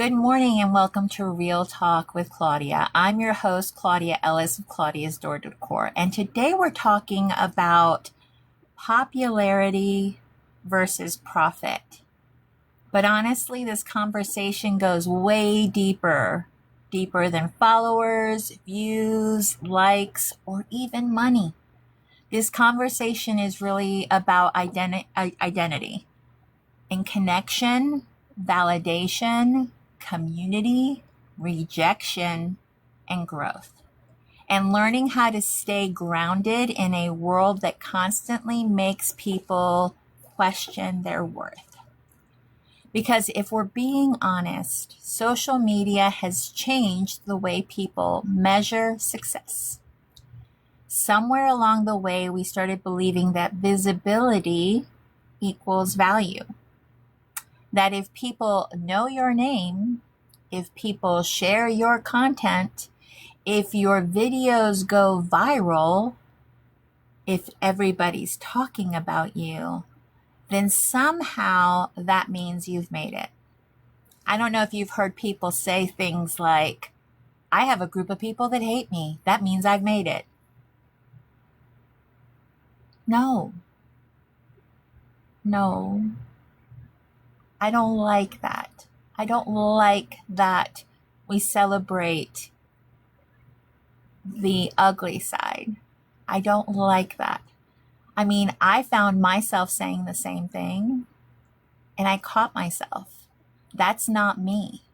Good morning and welcome to Real Talk with Claudia. I'm your host, Claudia Ellis of Claudia's Decor, and today we're talking about popularity versus profit. But honestly, this conversation goes way deeper than followers, views, likes, or even money. This conversation is really about identity and connection, validation, community, rejection, and growth. And learning how to stay grounded in a world that constantly makes people question their worth. Because if we're being honest, social media has changed the way people measure success. Somewhere along the way, we started believing that visibility equals value. That if people know your name, if people share your content, if your videos go viral, if everybody's talking about you, then somehow that means you've made it. I don't know if you've heard people say things like, I have a group of people that hate me. That means I've made it. No, no, I don't like that. I don't like that we celebrate the ugly side. I don't like that. I mean, I found myself saying the same thing and I caught myself. That's not me.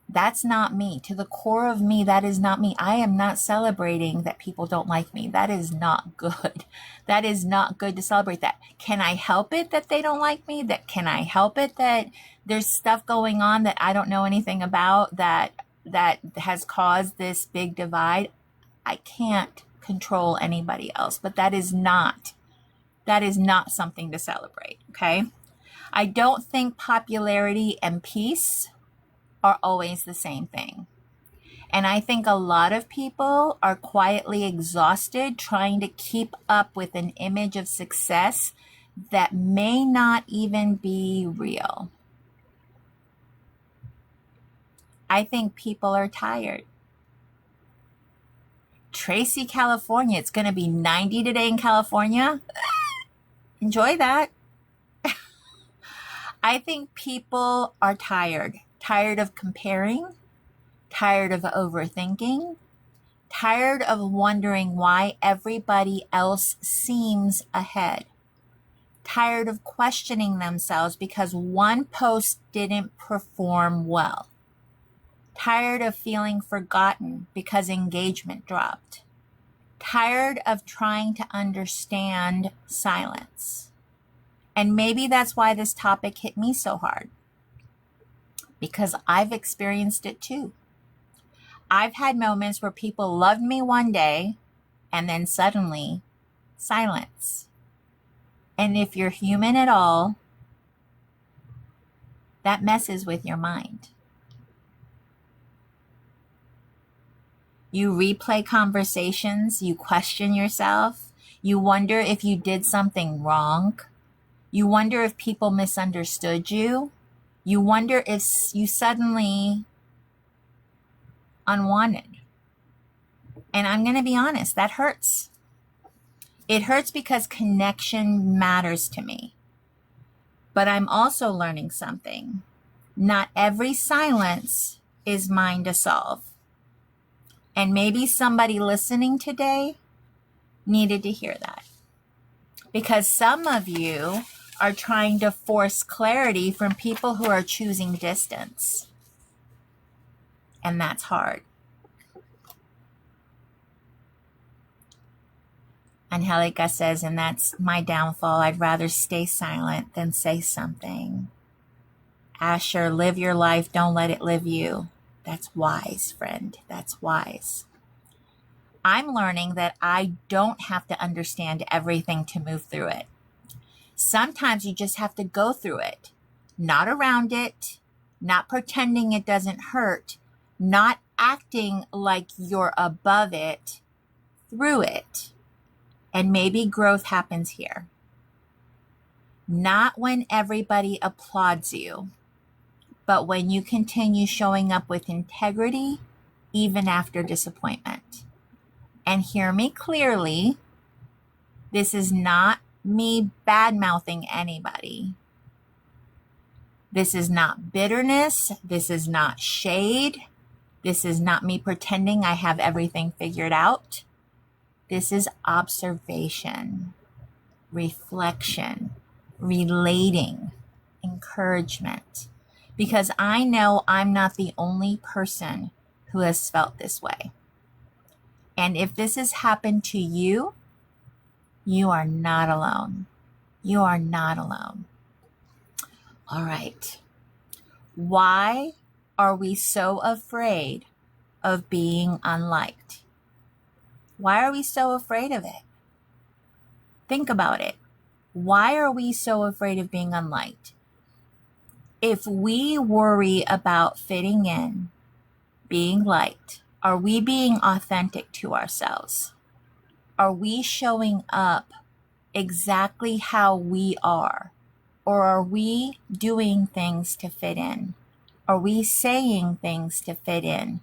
That's not me. To the core of me, that is not me. I am not celebrating that people don't like me. That is not good. That is not good to celebrate that. Can I help it that they don't like me? Can I help it that there's stuff going on that I don't know anything about that has caused this big divide? I can't control anybody else, but that is not something to celebrate, okay? I don't think popularity and peace are always the same thing. And I think a lot of people are quietly exhausted trying to keep up with an image of success that may not even be real. I think people are tired. Tracy, California, it's going to be 90 today in California. Enjoy that. I think people are tired of comparing, tired of overthinking, tired of wondering why everybody else seems ahead, tired of questioning themselves because one post didn't perform well, tired of feeling forgotten because engagement dropped, tired of trying to understand silence. And maybe that's why this topic hit me so hard, because I've experienced it too. I've had moments where people loved me one day and then suddenly silence. And if you're human at all, that messes with your mind. You replay conversations, you question yourself, you wonder if you did something wrong, you wonder if people misunderstood you, you wonder if you suddenly unwanted. And I'm going to be honest, that hurts. It hurts because connection matters to me. But I'm also learning something. Not every silence is mine to solve. And maybe somebody listening today needed to hear that. Because some of you are trying to force clarity from people who are choosing distance. And that's hard. Angelica says, and that's my downfall. I'd rather stay silent than say something. Asher, live your life. Don't let it live you. That's wise, friend. That's wise. I'm learning that I don't have to understand everything to move through it. Sometimes you just have to go through it, not around it, not pretending it doesn't hurt, not acting like you're above it, through it. And maybe growth happens here. Not when everybody applauds you, but when you continue showing up with integrity, even after disappointment. And hear me clearly, this is not me bad-mouthing anybody. This is not bitterness. This is not shade. This is not me pretending I have everything figured out. This is observation, reflection, relating, encouragement. Because I know I'm not the only person who has felt this way. And if this has happened to you, you are not alone. You are not alone. All right. Why are we so afraid of being unliked? Why are we so afraid of it? Think about it. Why are we so afraid of being unliked? If we worry about fitting in, being liked, are we being authentic to ourselves? Are we showing up exactly how we are? Or are we doing things to fit in? Are we saying things to fit in?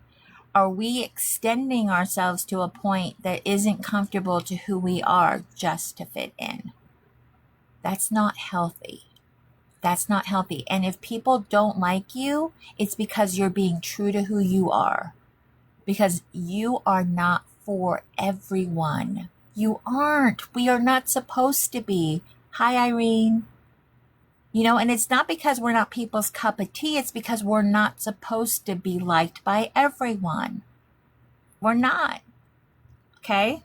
Are we extending ourselves to a point that isn't comfortable to who we are just to fit in? That's not healthy. That's not healthy. And if people don't like you, it's because you're being true to who you are. Because you are not for everyone. You aren't. We are not supposed to be. Hi, Irene. And it's not because we're not people's cup of tea. It's because we're not supposed to be liked by everyone. We're not. Okay?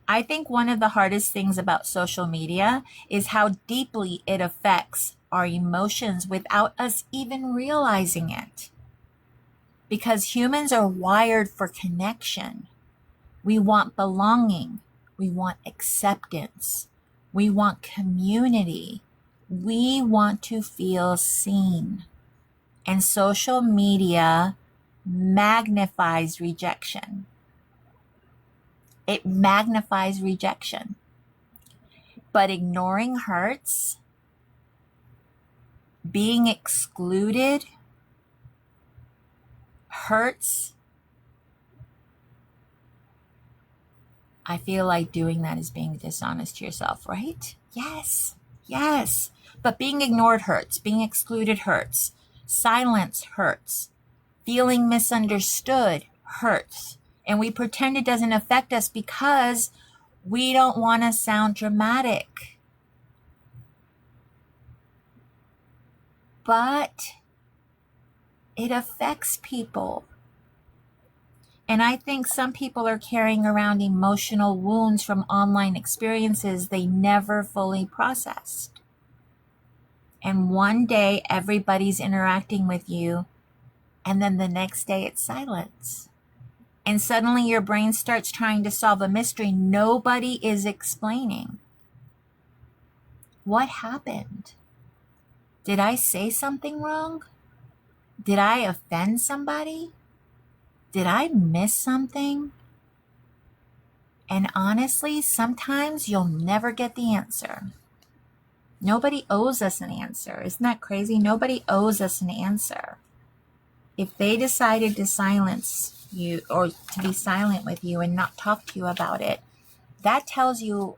I think one of the hardest things about social media is how deeply it affects our emotions without us even realizing it. Because humans are wired for connection. We want belonging. We want acceptance. We want community. We want to feel seen. And social media magnifies rejection. It magnifies rejection. But ignoring hurts. Being excluded hurts. I feel like doing that is being dishonest to yourself, right? Yes. But being ignored hurts. Being excluded hurts. Silence hurts. Feeling misunderstood hurts. And we pretend it doesn't affect us because we don't want to sound dramatic. But it affects people. And I think some people are carrying around emotional wounds from online experiences they never fully processed. And one day everybody's interacting with you, and then the next day it's silence. And suddenly your brain starts trying to solve a mystery nobody is explaining. What happened? Did I say something wrong? Did I offend somebody? Did I miss something? And honestly, sometimes you'll never get the answer. Nobody owes us an answer. Isn't that crazy? Nobody owes us an answer. If they decided to silence you or to be silent with you and not talk to you about it, that tells you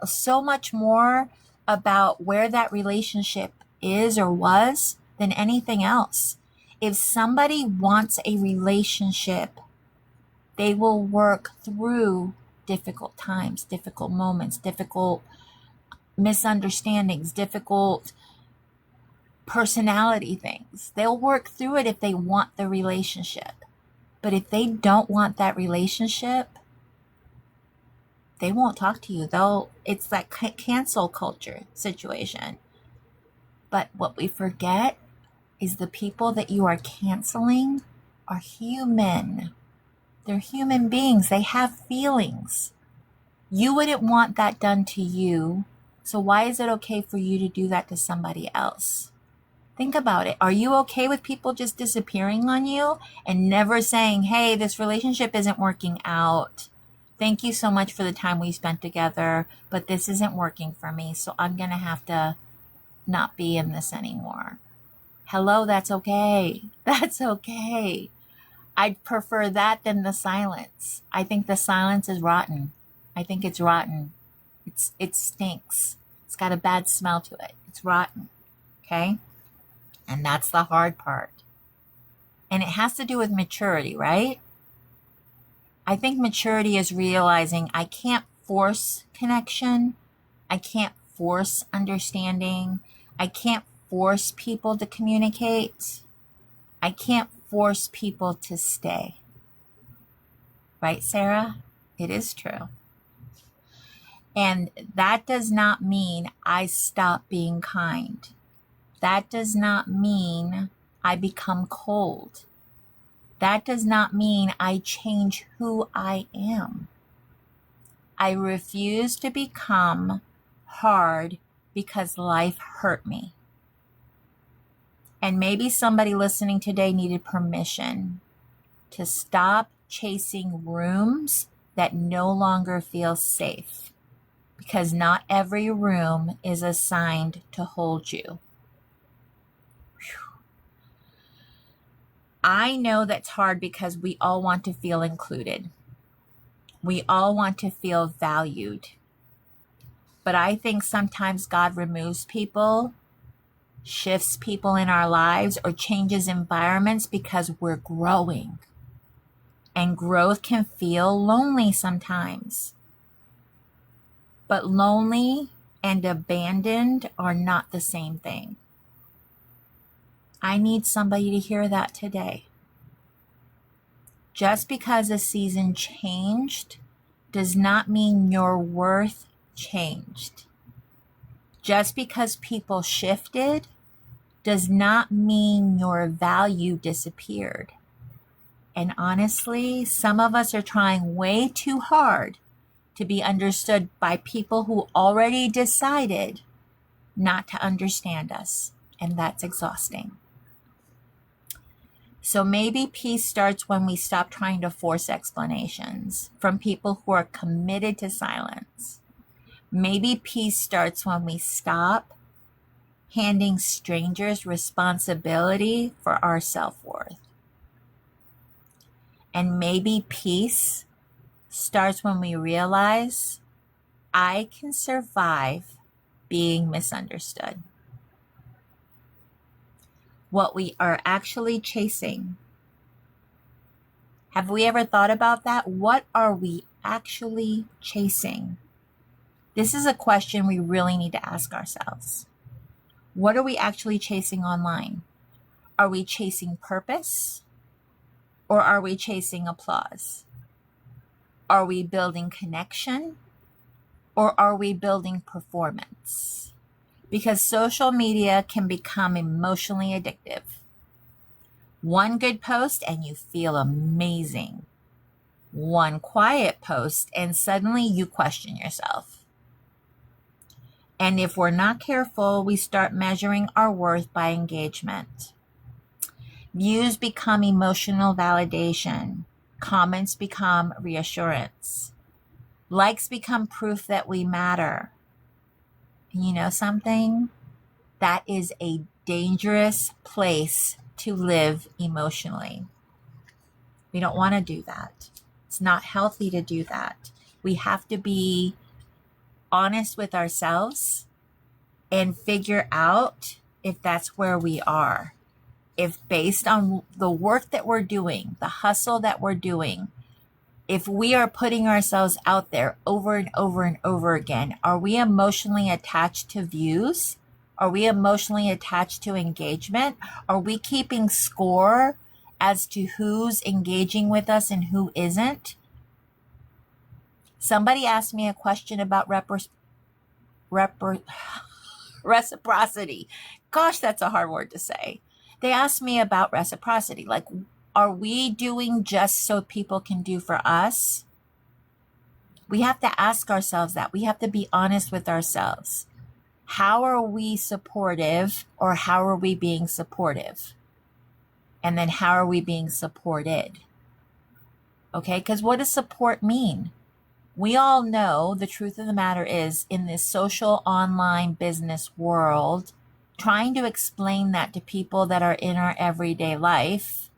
so much more about where that relationship is or was than anything else. If somebody wants a relationship, they will work through difficult times, difficult moments, difficult misunderstandings, difficult personality things. They'll work through it if they want the relationship. But if they don't want that relationship, they won't talk to you. It's that cancel culture situation. But what we forget is the people that you are canceling are human. They're human beings. They have feelings. You wouldn't want that done to you. So why is it okay for you to do that to somebody else? Think about it. Are you okay with people just disappearing on you and never saying, hey, this relationship isn't working out. Thank you so much for the time we spent together, but this isn't working for me, so I'm going to have to not be in this anymore. Hello, that's okay. That's okay. I'd prefer that than the silence. I think the silence is rotten. I think it's rotten. It stinks. It's got a bad smell to it. It's rotten. Okay? And that's the hard part. And it has to do with maturity, right? I think maturity is realizing I can't force connection. I can't force understanding. I can't force people to communicate. I can't force people to stay. Right, Sarah? It is true. And that does not mean I stop being kind. That does not mean I become cold. That does not mean I change who I am. I refuse to become hard because life hurt me. And maybe somebody listening today needed permission to stop chasing rooms that no longer feel safe, because not every room is assigned to hold you. I know that's hard because we all want to feel included. We all want to feel valued. But I think sometimes God removes people, shifts people in our lives, or changes environments because we're growing. And growth can feel lonely sometimes. But lonely and abandoned are not the same thing. I need somebody to hear that today. Just because a season changed does not mean your worth changed. Just because people shifted does not mean your value disappeared. And honestly, some of us are trying way too hard to be understood by people who already decided not to understand us. And that's exhausting. So maybe peace starts when we stop trying to force explanations from people who are committed to silence. Maybe peace starts when we stop handing strangers responsibility for our self-worth. And maybe peace starts when we realize I can survive being misunderstood. What we are actually chasing. Have we ever thought about that? What are we actually chasing? This is a question we really need to ask ourselves. What are we actually chasing online? Are we chasing purpose? Or are we chasing applause? Are we building connection? Or are we building performance? Because social media can become emotionally addictive. One good post and you feel amazing. One quiet post and suddenly you question yourself. And if we're not careful, we start measuring our worth by engagement. Views become emotional validation. Comments become reassurance. Likes become proof that we matter. You know something? That is a dangerous place to live emotionally. We don't want to do that. It's not healthy to do that. We have to be honest with ourselves and figure out if that's where we are. If based on the work that we're doing, the hustle that we're doing, if we are putting ourselves out there over and over and over again, are we emotionally attached to views? Are we emotionally attached to engagement? Are we keeping score as to who's engaging with us and who isn't? Somebody asked me a question about reciprocity. Gosh, that's a hard word to say. They asked me about reciprocity. Like, are we doing just so people can do for us? We have to ask ourselves that. We have to be honest with ourselves. How are we supportive, or how are we being supportive? And then how are we being supported? Okay, because what does support mean? We all know the truth of the matter is, in this social online business world, trying to explain that to people that are in our everyday life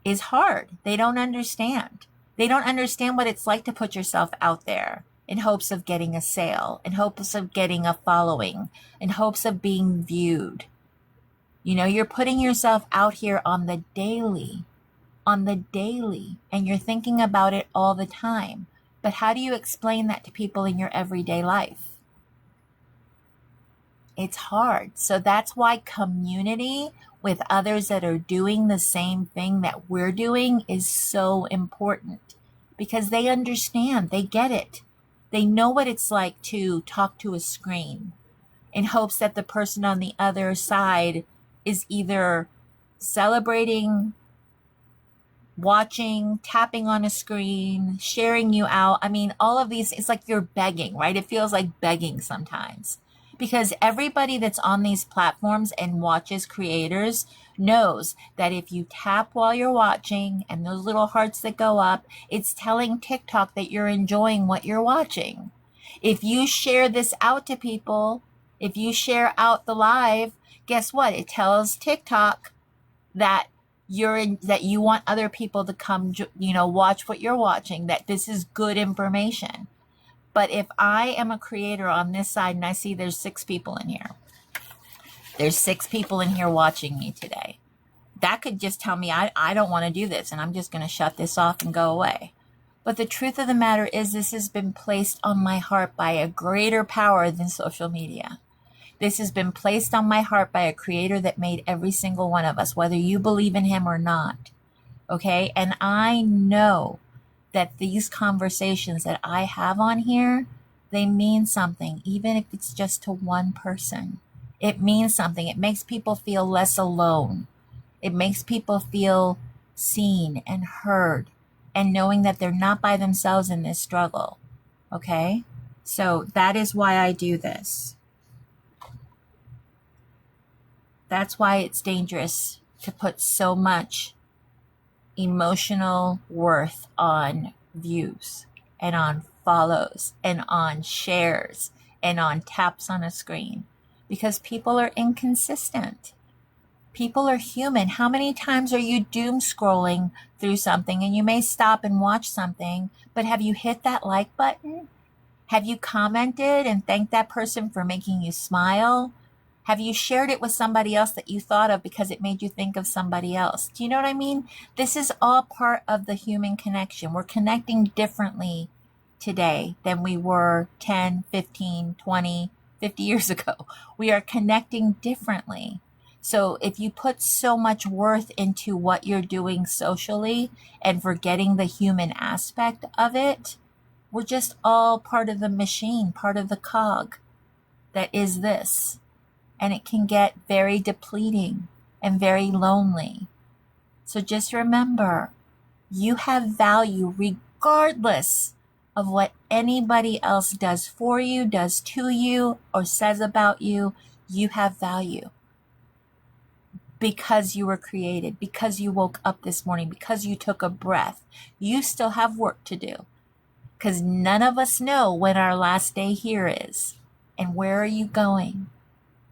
is hard. They don't understand. They don't understand what it's like to put yourself out there in hopes of getting a sale, in hopes of getting a following, in hopes of being viewed. You know, you're putting yourself out here on the daily, and you're thinking about it all the time. But how do you explain that to people in your everyday life? It's hard. So that's why community with others that are doing the same thing that we're doing is so important, because they understand, they get it. They know what it's like to talk to a screen in hopes that the person on the other side is either celebrating, watching, tapping on a screen, sharing you out. I mean, all of these, it's like you're begging, right? It feels like begging sometimes, because everybody that's on these platforms and watches creators knows that if you tap while you're watching and those little hearts that go up, it's telling TikTok that you're enjoying what you're watching. If you share this out to people, if you share out the live, guess what? It tells TikTok that that you want other people to come, watch what you're watching, that this is good information. But if I am a creator on this side and I see there's 6 people in here, there's 6 people in here watching me today, that could just tell me I don't want to do this and I'm just going to shut this off and go away. But the truth of the matter is, this has been placed on my heart by a greater power than social media. This has been placed on my heart by a creator that made every single one of us, whether you believe in him or not. Okay? And I know that these conversations that I have on here, they mean something, even if it's just to one person. It means something. It makes people feel less alone. It makes people feel seen and heard, and knowing that they're not by themselves in this struggle. Okay? So that is why I do this. That's why it's dangerous to put so much emotional worth on views and on follows and on shares and on taps on a screen, because people are inconsistent. People are human. How many times are you doom scrolling through something and you may stop and watch something, but have you hit that like button? Have you commented and thanked that person for making you smile? Have you shared it with somebody else that you thought of because it made you think of somebody else? Do you know what I mean? This is all part of the human connection. We're connecting differently today than we were 10, 15, 20, 50 years ago. We are connecting differently. So if you put so much worth into what you're doing socially and forgetting the human aspect of it, we're just all part of the machine, part of the cog that is this. And it can get very depleting and very lonely. So just remember, you have value regardless of what anybody else does for you, does to you, or says about you. You have value because you were created, because you woke up this morning, because you took a breath. You still have work to do, because none of us know when our last day here is. And where are you going?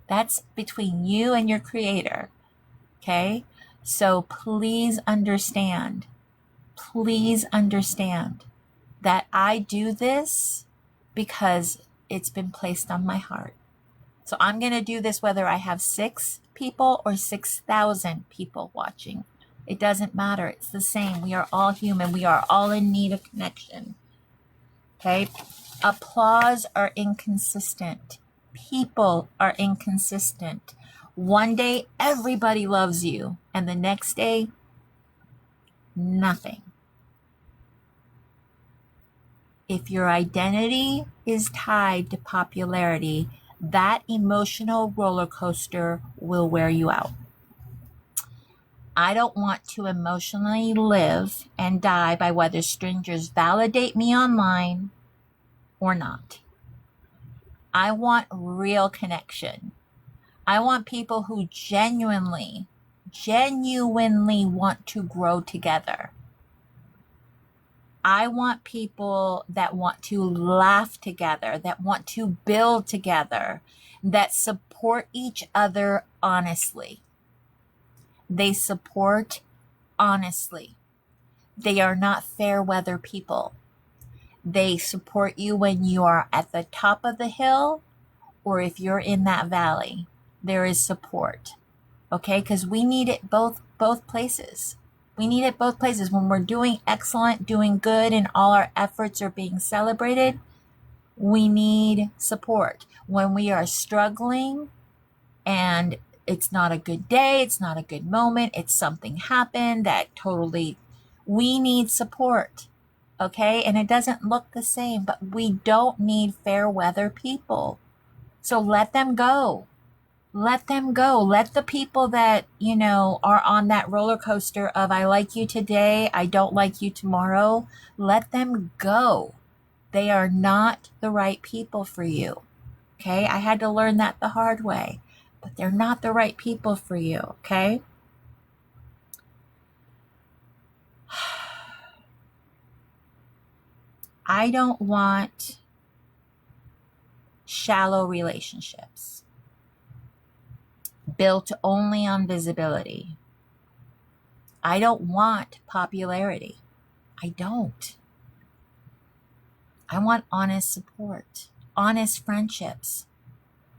That's between you and your creator. Okay? So please understand that I do this because it's been placed on my heart. So I'm going to do this whether I have 6 people or 6,000 people watching. It doesn't matter. It's the same. We are all human. We are all in need of connection. Okay? Applause are inconsistent. People are inconsistent. One day, everybody loves you, and the next day, nothing. If your identity is tied to popularity, that emotional roller coaster will wear you out. I don't want to emotionally live and die by whether strangers validate me online or not. I want real connection. I want people who genuinely want to grow together. I want people that want to laugh together, that want to build together, that support each other honestly. They support honestly. They are not fair weather people. They support you when you are at the top of the hill or if you're in that valley. There is support. Okay? Because we need it both places. We need it both places. When we're doing excellent, doing good, and all our efforts are being celebrated, we need support. When we are struggling and it's not a good day, it's not a good moment, it's something happened that totally, we need support. Okay? And it doesn't look the same, but we don't need fair weather people. So let them go. Let them go. Let the people that, are on that roller coaster of I like you today, I don't like you tomorrow, let them go. They are not the right people for you. Okay? I had to learn that the hard way, but they're not the right people for you. Okay? I don't want shallow relationships built only on visibility. I don't want popularity. I don't. I want honest support, honest friendships.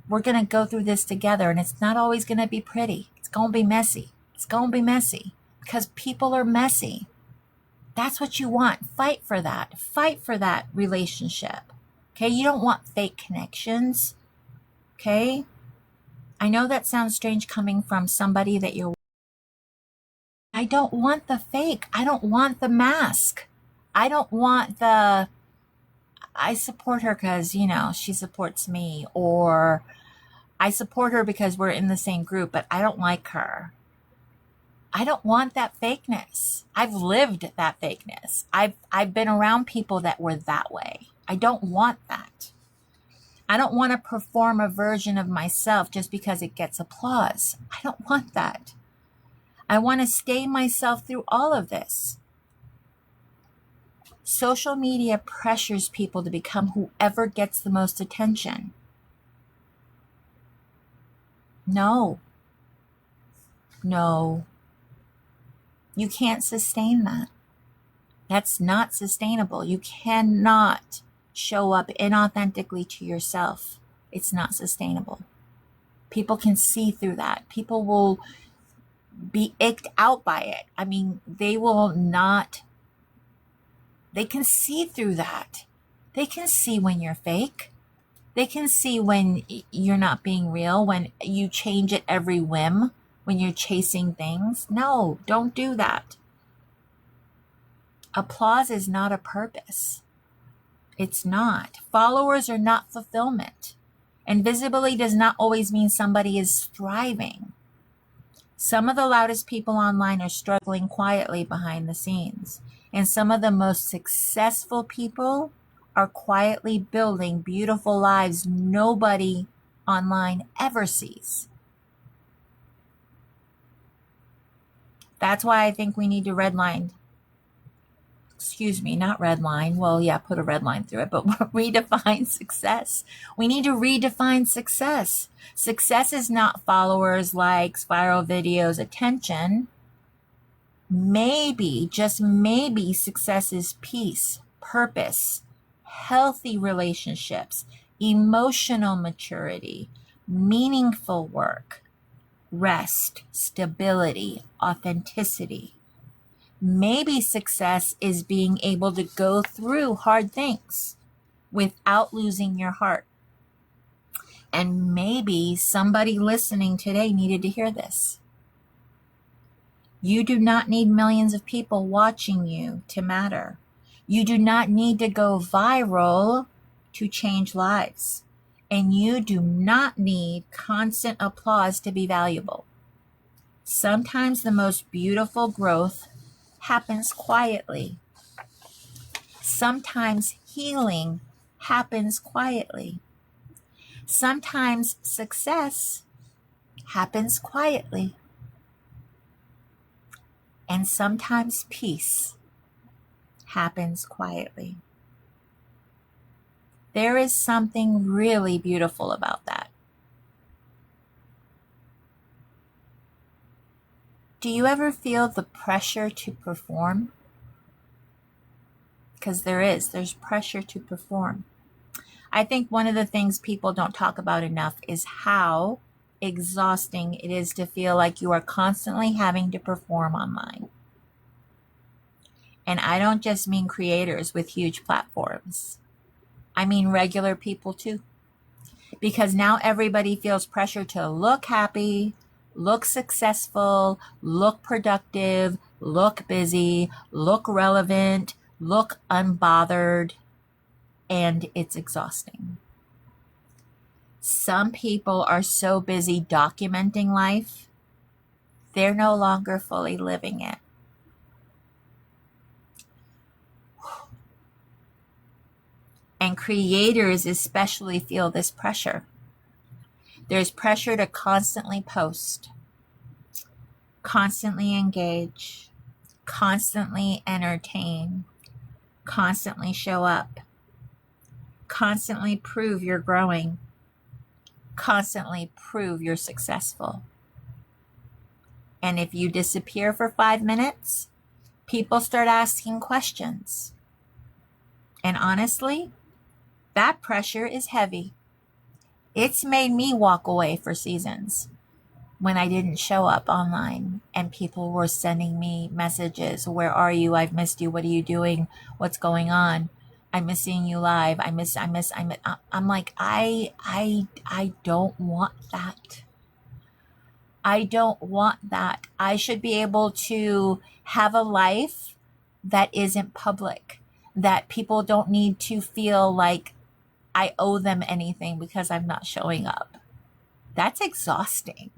We're going to go through this together, and it's not always going to be pretty. It's going to be messy. It's going to be messy because people are messy. That's what you want. Fight for that. Fight for that relationship. Okay? You don't want fake connections. Okay? I know that sounds strange coming from somebody that you're. I don't want the fake. I don't want the mask. I don't want the I support her because, she supports me, or I support her because we're in the same group, but I don't like her. I don't want that fakeness. I've lived that fakeness. I've been around people that were that way. I don't want that. I don't want to perform a version of myself just because it gets applause. I don't want that. I want to stay myself through all of this. Social media pressures people to become whoever gets the most attention. No. You can't sustain that. That's not sustainable. You cannot show up inauthentically to yourself. It's not sustainable. People can see through that. People will be icked out by it. I mean, they can see through that. They can see when you're fake. They can see when you're not being real, when you change at every whim, when you're chasing things. No, don't do that. Applause is not a purpose. It's not. Followers are not fulfillment. And visibility does not always mean somebody is thriving. Some of the loudest people online are struggling quietly behind the scenes. And some of the most successful people are quietly building beautiful lives nobody online ever sees. That's why I think we need to redline. Not redline. Well, yeah, put a red line through it, but redefine success. We need to redefine success. Success is not followers, likes, viral videos, attention. Maybe, just maybe, success is peace, purpose, healthy relationships, emotional maturity, meaningful work, rest, stability, authenticity. Maybe success is being able to go through hard things without losing your heart. And maybe somebody listening today needed to hear this. You do not need millions of people watching you to matter. You do not need to go viral to change lives. And you do not need constant applause to be valuable. Sometimes the most beautiful growth happens quietly. Sometimes healing happens quietly. Sometimes success happens quietly. And sometimes peace happens quietly. There is something really beautiful about that. Do you ever feel the pressure to perform? Because there's pressure to perform. I think one of the things people don't talk about enough is how exhausting it is to feel like you are constantly having to perform online. And I don't just mean creators with huge platforms. I mean regular people too. Because now everybody feels pressure to look happy, look successful, look productive, look busy, look relevant, look unbothered, and it's exhausting. Some people are so busy documenting life, they're no longer fully living it. And creators especially feel this pressure. There's pressure to constantly post, constantly engage, constantly entertain, constantly show up, constantly prove you're growing, constantly prove you're successful. And if you disappear for 5 minutes, people start asking questions. And honestly, that pressure is heavy. It's made me walk away for seasons when I didn't show up online and people were sending me messages. Where are you? I've missed you. What are you doing? What's going on? I'm missing you live. I'm like, I don't want that. I don't want that. I should be able to have a life that isn't public, that people don't need to feel like I owe them anything because I'm not showing up. That's exhausting.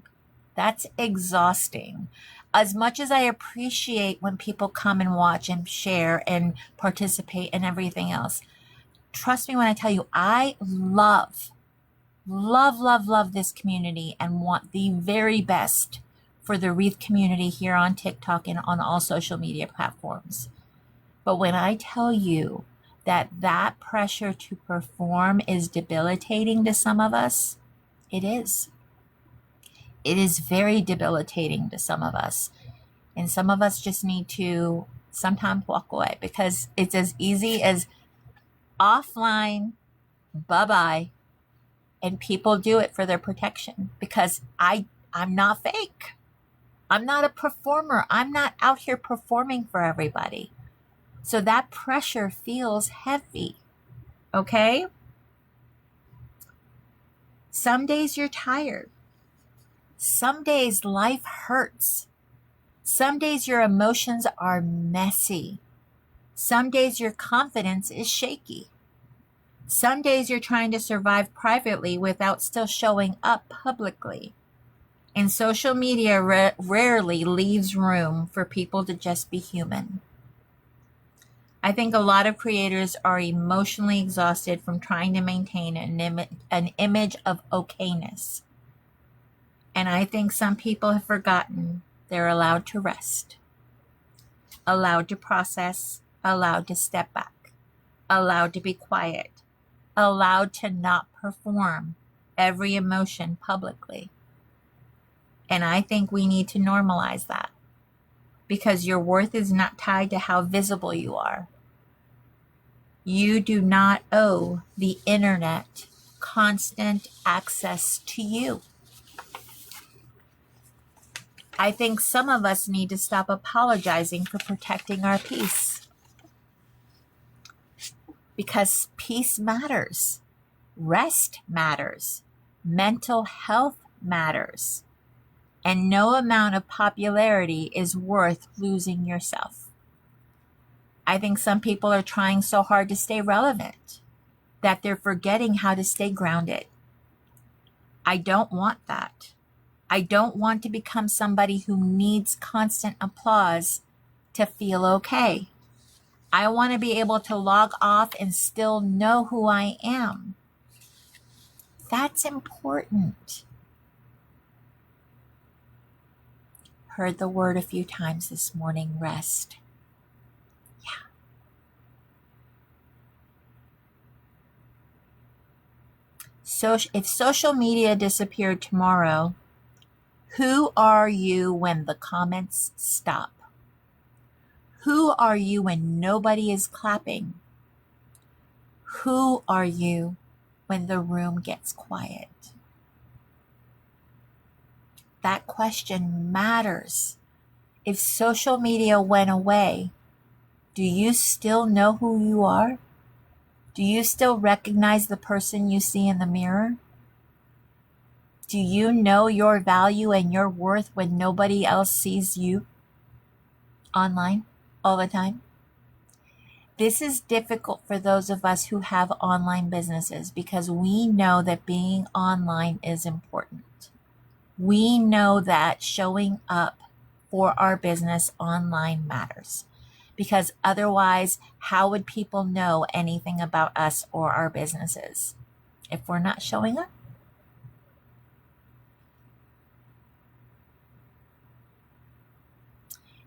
That's exhausting. As much as I appreciate when people come and watch and share and participate and everything else, trust me when I tell you, I love this community and want the very best for the Wreath community here on TikTok and on all social media platforms. But when I tell you that pressure to perform is debilitating to some of us, it is. It is very debilitating to some of us. And some of us just need to sometimes walk away because it's as easy as offline, bye-bye. And people do it for their protection because I'm not fake. I'm not a performer. I'm not out here performing for everybody. So that pressure feels heavy. Okay? Some days you're tired. Some days life hurts. Some days your emotions are messy. Some days your confidence is shaky. Some days you're trying to survive privately without still showing up publicly. And social media rarely leaves room for people to just be human. I think a lot of creators are emotionally exhausted from trying to maintain an image of okayness. And I think some people have forgotten they're allowed to rest, allowed to process, allowed to step back, allowed to be quiet, allowed to not perform every emotion publicly. And I think we need to normalize that because your worth is not tied to how visible you are. You do not owe the internet constant access to you. I think some of us need to stop apologizing for protecting our peace because peace matters. Rest matters. Mental health matters. And no amount of popularity is worth losing yourself. I think some people are trying so hard to stay relevant that they're forgetting how to stay grounded. I don't want that. I don't want to become somebody who needs constant applause to feel okay. I want to be able to log off and still know who I am. That's important. Heard the word a few times this morning, rest. Yeah. if social media disappeared tomorrow, who are you when the comments stop? Who are you when nobody is clapping? Who are you when the room gets quiet? That question matters. If social media went away, do you still know who you are? Do you still recognize the person you see in the mirror? Do you know your value and your worth when nobody else sees you online all the time? This is difficult for those of us who have online businesses because we know that being online is important. We know that showing up for our business online matters because otherwise, how would people know anything about us or our businesses if we're not showing up?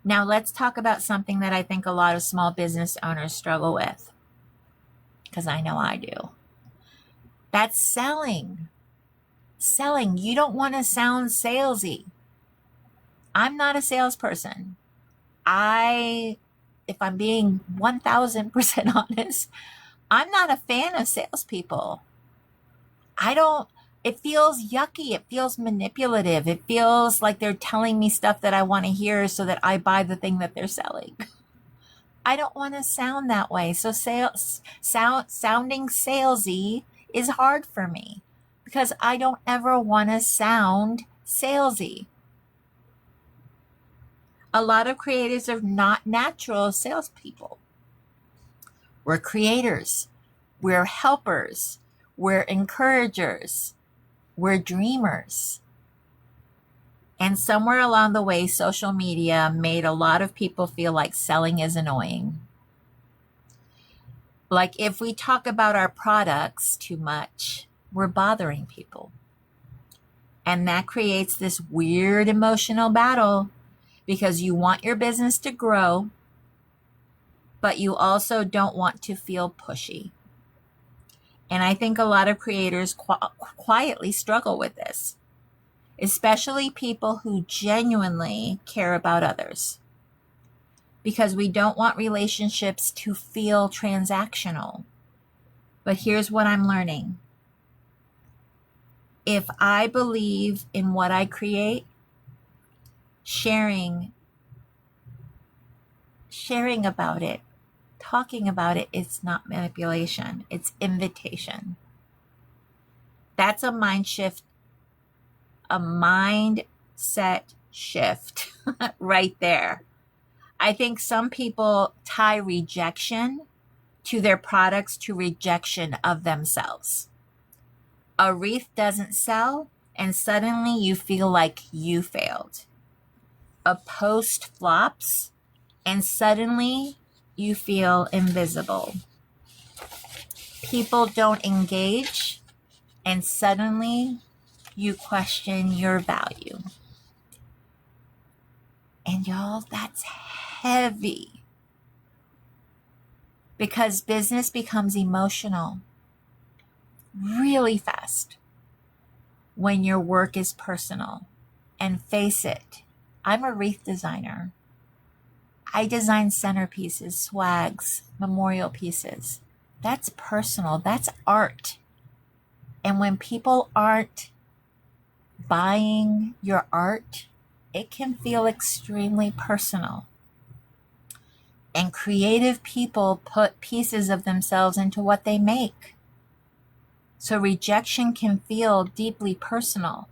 Now, let's talk about something that I think a lot of small business owners struggle with, because I know I do. That's selling. Selling. You don't want to sound salesy. I'm not a salesperson. If I'm being 1000% honest, I'm not a fan of salespeople. It feels yucky. It feels manipulative. It feels like they're telling me stuff that I want to hear so that I buy the thing that they're selling. I don't want to sound that way. So sounding salesy is hard for me because I don't ever want to sound salesy. A lot of creatives are not natural salespeople. We're creators. We're helpers. We're encouragers. We're dreamers. And somewhere along the way, social media made a lot of people feel like selling is annoying. Like if we talk about our products too much, we're bothering people. And that creates this weird emotional battle because you want your business to grow, but you also don't want to feel pushy. And I think a lot of creators quietly struggle with this, especially people who genuinely care about others, because we don't want relationships to feel transactional. But here's what I'm learning. If I believe in what I create, sharing about it, talking about it, it's not manipulation, it's invitation. That's a mindset shift right there. I think some people tie rejection to their products to rejection of themselves. A wreath doesn't sell, and suddenly you feel like you failed. A post flops, and suddenly you feel invisible. People don't engage, and suddenly you question your value. And y'all, that's heavy because business becomes emotional really fast when your work is personal. And face it, I'm a wreath designer. I design centerpieces, swags, memorial pieces. That's personal. That's art. And when people aren't buying your art, it can feel extremely personal. And creative people put pieces of themselves into what they make. So rejection can feel deeply personal.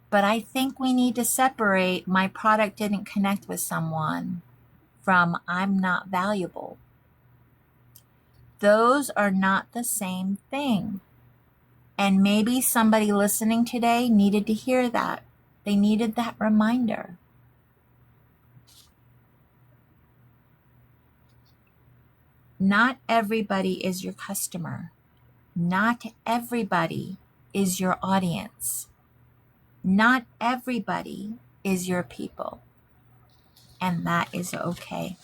But I think we need to separate my product didn't connect with someone from I'm not valuable. Those are not the same thing. And maybe somebody listening today needed to hear that. They needed that reminder. Not everybody is your customer. Not everybody is your audience. Not everybody is your people. And that is okay.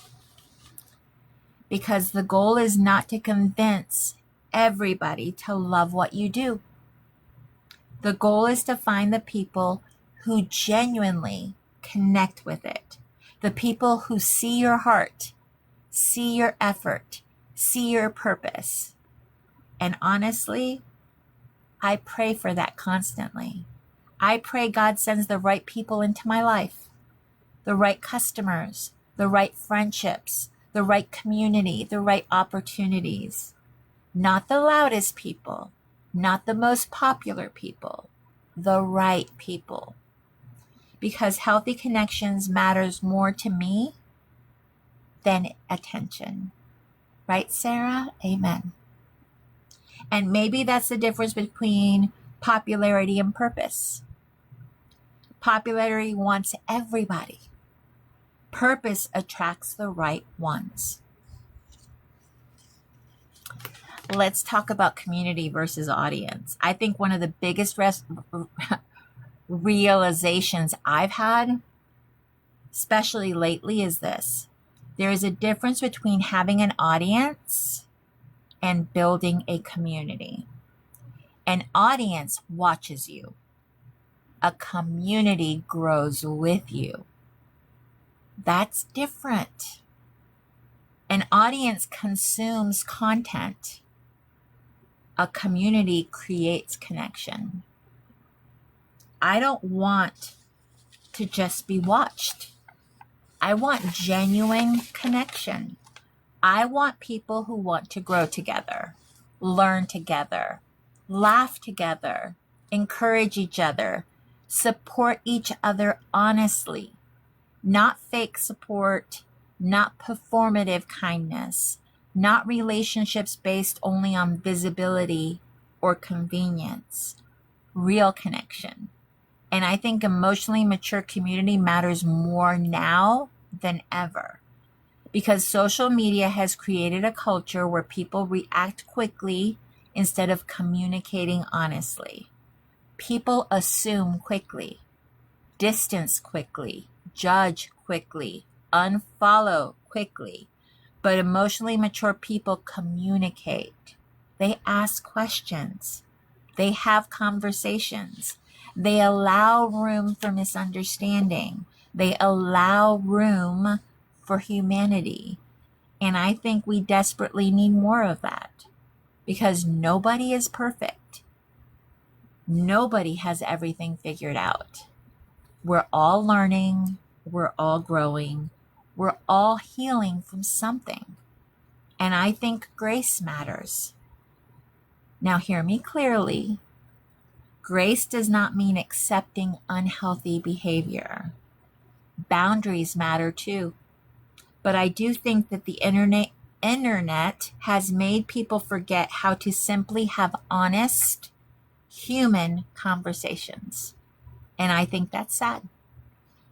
Because the goal is not to convince everybody to love what you do. The goal is to find the people who genuinely connect with it, the people who see your heart, see your effort, see your purpose. And honestly, I pray for that constantly. I pray God sends the right people into my life, the right customers, the right friendships, the right community, the right opportunities. Not the loudest people, not the most popular people, the right people. Because healthy connections matters more to me than attention. Right, Sarah? Amen. And maybe that's the difference between popularity and purpose. Popularity wants everybody. Purpose attracts the right ones. Let's talk about community versus audience. I think one of the biggest realizations I've had, especially lately, is this. There is a difference between having an audience and building a community. An audience watches you. A community grows with you. That's different. An audience consumes content. A community creates connection. I don't want to just be watched. I want genuine connection. I want people who want to grow together, learn together, laugh together, encourage each other, support each other honestly, not fake support, not performative kindness, not relationships based only on visibility or convenience, real connection. And I think emotionally mature community matters more now than ever, because social media has created a culture where people react quickly instead of communicating honestly. People assume quickly, distance quickly, judge quickly, unfollow quickly. But emotionally mature people communicate. They ask questions. They have conversations. They allow room for misunderstanding. They allow room for humanity. And I think we desperately need more of that, because nobody is perfect. Nobody has everything figured out. We're all learning. We're all growing. We're all healing from something. And I think grace matters. Now, hear me clearly. Grace does not mean accepting unhealthy behavior. Boundaries matter too. But I do think that the internet has made people forget how to simply have honest, human conversations. And I think that's sad,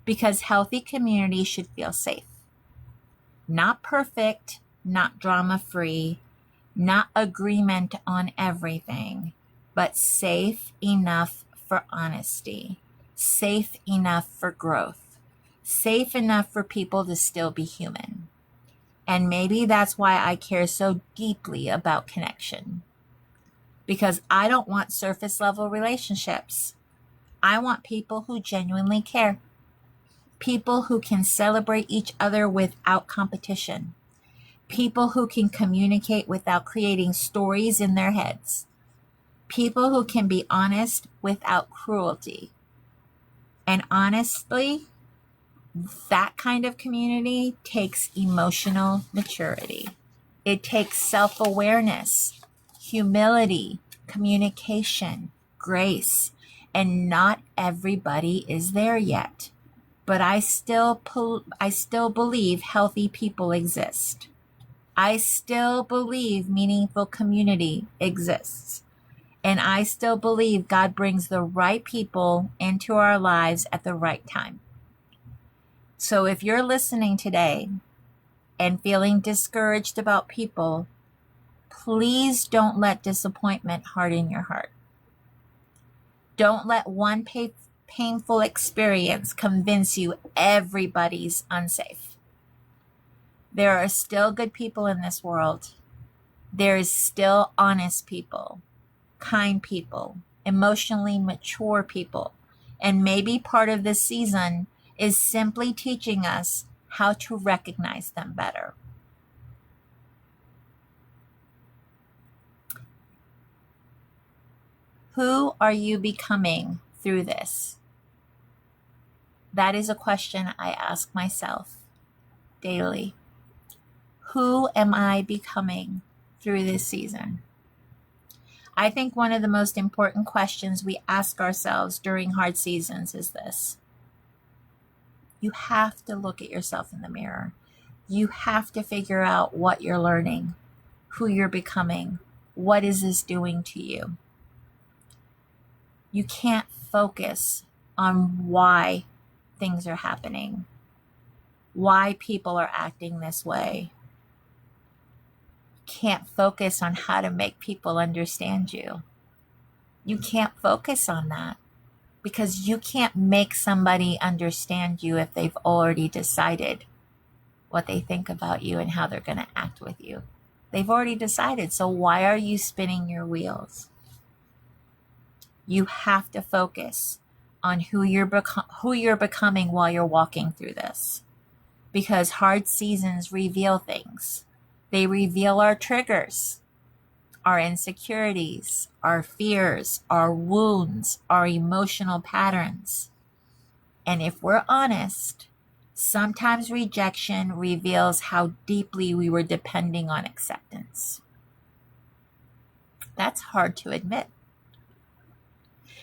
because healthy communities should feel safe. Not perfect, not drama-free, not agreement on everything, but safe enough for honesty, safe enough for growth, safe enough for people to still be human. And maybe that's why I care so deeply about connection, because I don't want surface level relationships. I want people who genuinely care, people who can celebrate each other without competition, people who can communicate without creating stories in their heads, people who can be honest without cruelty. And honestly, that kind of community takes emotional maturity. It takes self-awareness, humility, communication, grace, and not everybody is there yet. But I still believe healthy people exist. I still believe meaningful community exists. And I still believe God brings the right people into our lives at the right time. So if you're listening today and feeling discouraged about people, please don't let disappointment harden your heart. Don't let one painful experience convince you everybody's unsafe. There are still good people in this world. There is still honest people, kind people, emotionally mature people. And maybe part of this season is simply teaching us how to recognize them better. Who are you becoming through this? That is a question I ask myself daily. Who am I becoming through this season? I think one of the most important questions we ask ourselves during hard seasons is this. You have to look at yourself in the mirror. You have to figure out what you're learning, who you're becoming, what is this doing to you. You can't focus on why things are happening, why people are acting this way. Can't focus on how to make people understand you. You can't focus on that because you can't make somebody understand you if they've already decided what they think about you and how they're going to act with you. They've already decided. So why are you spinning your wheels? You have to focus on who you're becoming while you're walking through this, because hard seasons reveal things. They reveal our triggers, our insecurities, our fears, our wounds, our emotional patterns. And if we're honest, sometimes rejection reveals how deeply we were depending on acceptance. That's hard to admit.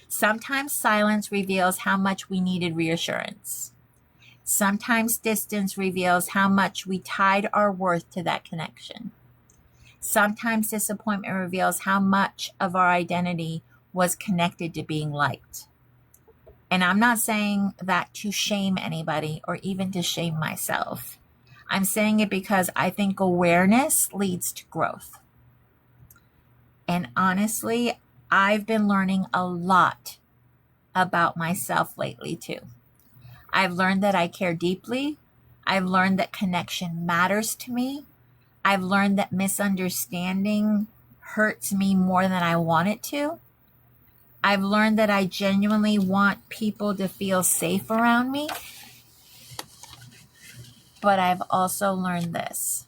Sometimes silence reveals how much we needed reassurance. Sometimes distance reveals how much we tied our worth to that connection. Sometimes disappointment reveals how much of our identity was connected to being liked. And I'm not saying that to shame anybody or even to shame myself. I'm saying it because I think awareness leads to growth. And honestly, I've been learning a lot about myself lately too. I've learned that I care deeply. I've learned that connection matters to me. I've learned that misunderstanding hurts me more than I want it to. I've learned that I genuinely want people to feel safe around me. But I've also learned this.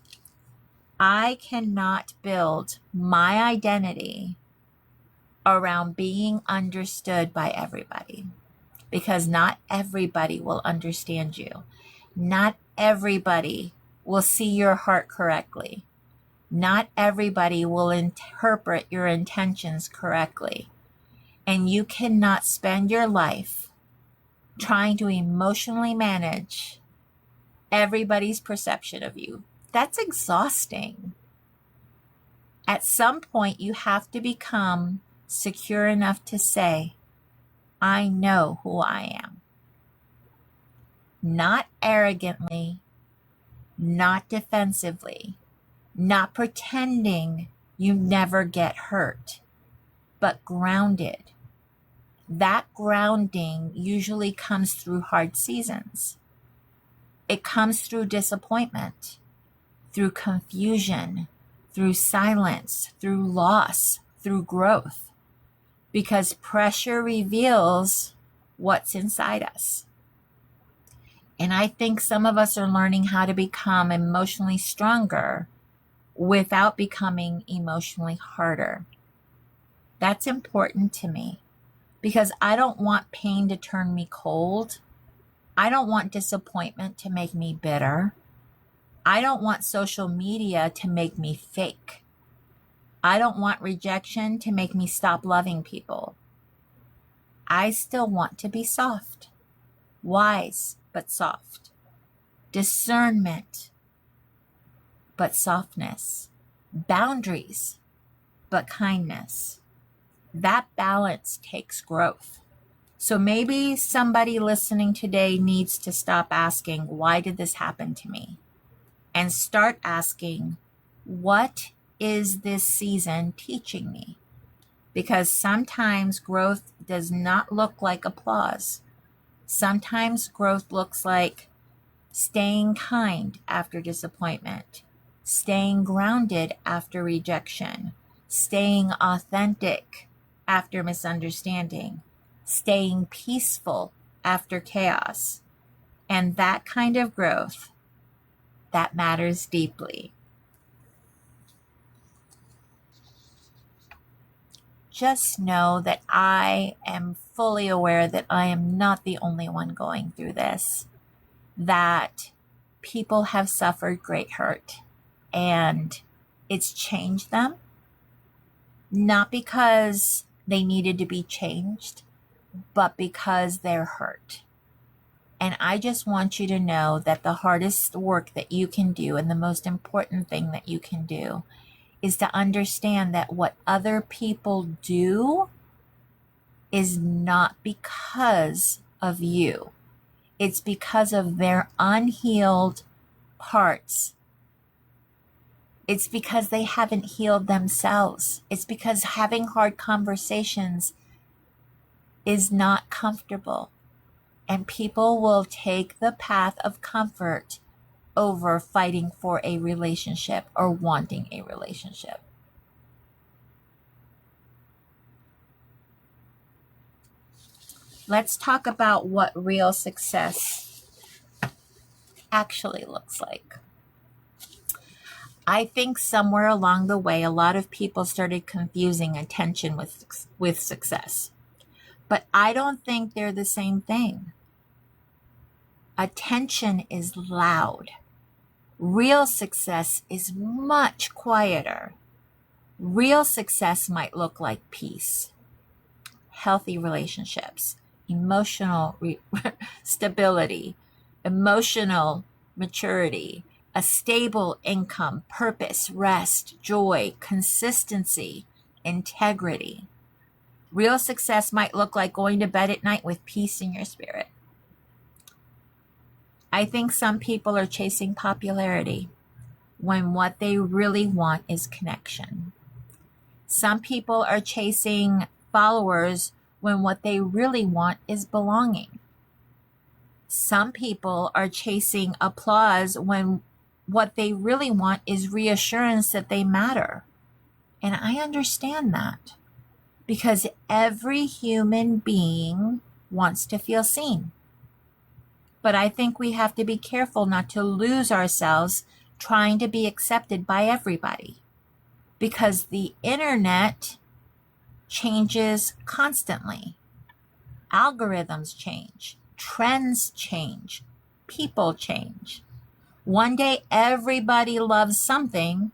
I cannot build my identity around being understood by everybody, because not everybody will understand you. Not everybody will see your heart correctly. Not everybody will interpret your intentions correctly. And you cannot spend your life trying to emotionally manage everybody's perception of you. That's exhausting. At some point, you have to become secure enough to say, I know who I am. Not arrogantly, not defensively, not pretending you never get hurt, but grounded. That grounding usually comes through hard seasons. It comes through disappointment, through confusion, through silence, through loss, through growth, because pressure reveals what's inside us. And I think some of us are learning how to become emotionally stronger without becoming emotionally harder. That's important to me because I don't want pain to turn me cold. I don't want disappointment to make me bitter. I don't want social media to make me fake. I don't want rejection to make me stop loving people. I still want to be soft, wise, but soft. Discernment, but softness. Boundaries, but kindness. That balance takes growth. So maybe somebody listening today needs to stop asking, why did this happen to me? And start asking, what is this season teaching me? Because sometimes growth does not look like applause. Sometimes growth looks like staying kind after disappointment, staying grounded after rejection, staying authentic after misunderstanding, staying peaceful after chaos. And that kind of growth, that matters deeply. Just know that I am fully aware that I am not the only one going through this, that people have suffered great hurt and it's changed them, not because they needed to be changed, but because they're hurt. And I just want you to know that the hardest work that you can do and the most important thing that you can do is to understand that what other people do is not because of you. It's because of their unhealed parts. It's because they haven't healed themselves. It's because having hard conversations is not comfortable. And people will take the path of comfort over fighting for a relationship or wanting a relationship. Let's talk about what real success actually looks like. I think somewhere along the way, a lot of people started confusing attention with success. But I don't think they're the same thing. Attention is loud. Real success is much quieter. Real success might look like peace, healthy relationships, emotional stability, emotional maturity, a stable income, purpose, rest, joy, consistency, integrity. Real success might look like going to bed at night with peace in your spirit. I think some people are chasing popularity when what they really want is connection. Some people are chasing followers when what they really want is belonging. Some people are chasing applause when what they really want is reassurance that they matter. And I understand that because every human being wants to feel seen. But I think we have to be careful not to lose ourselves trying to be accepted by everybody, because the internet changes constantly. Algorithms change, trends change, people change. One day everybody loves something,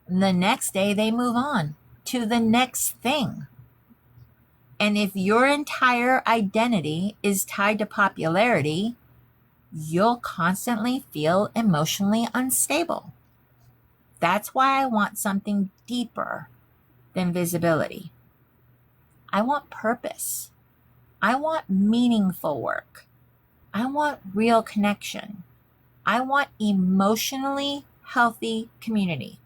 and the next day they move on to the next thing. And if your entire identity is tied to popularity, you'll constantly feel emotionally unstable. That's why I want something deeper than visibility. I want purpose. I want meaningful work. I want real connection. I want emotionally healthy community.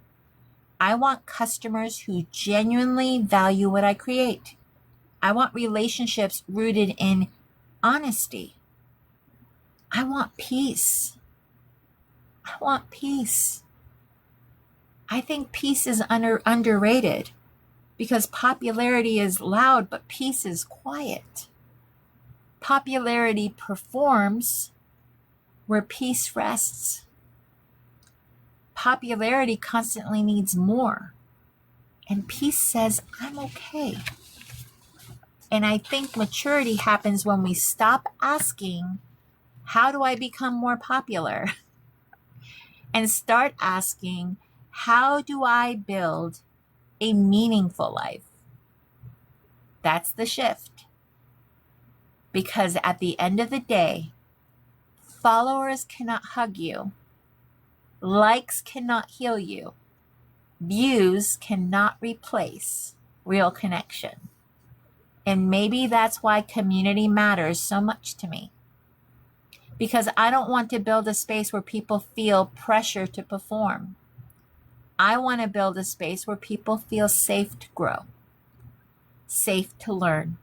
I want customers who genuinely value what I create. I want relationships rooted in honesty. I want peace. I want peace. I think peace is underrated because popularity is loud, but peace is quiet. Popularity performs where peace rests. Popularity constantly needs more. And peace says, I'm okay. And I think maturity happens when we stop asking, how do I become more popular? And start asking, how do I build a meaningful life? That's the shift. Because at the end of the day, followers cannot hug you. Likes cannot heal you. Views cannot replace real connection. And maybe that's why community matters so much to me. Because I don't want to build a space where people feel pressure to perform. I want to build a space where people feel safe to grow, safe to learn,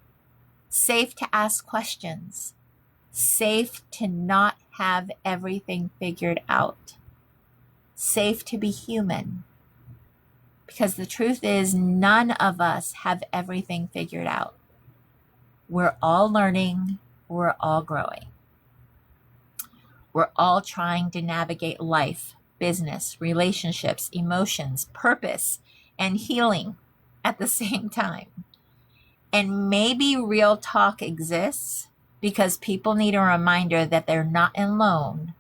safe to ask questions, safe to not have everything figured out, safe to be human. Because the truth is, none of us have everything figured out. We're all learning, we're all growing. We're all trying to navigate life, business, relationships, emotions, purpose, and healing at the same time. And maybe real talk exists because people need a reminder that they're not alone.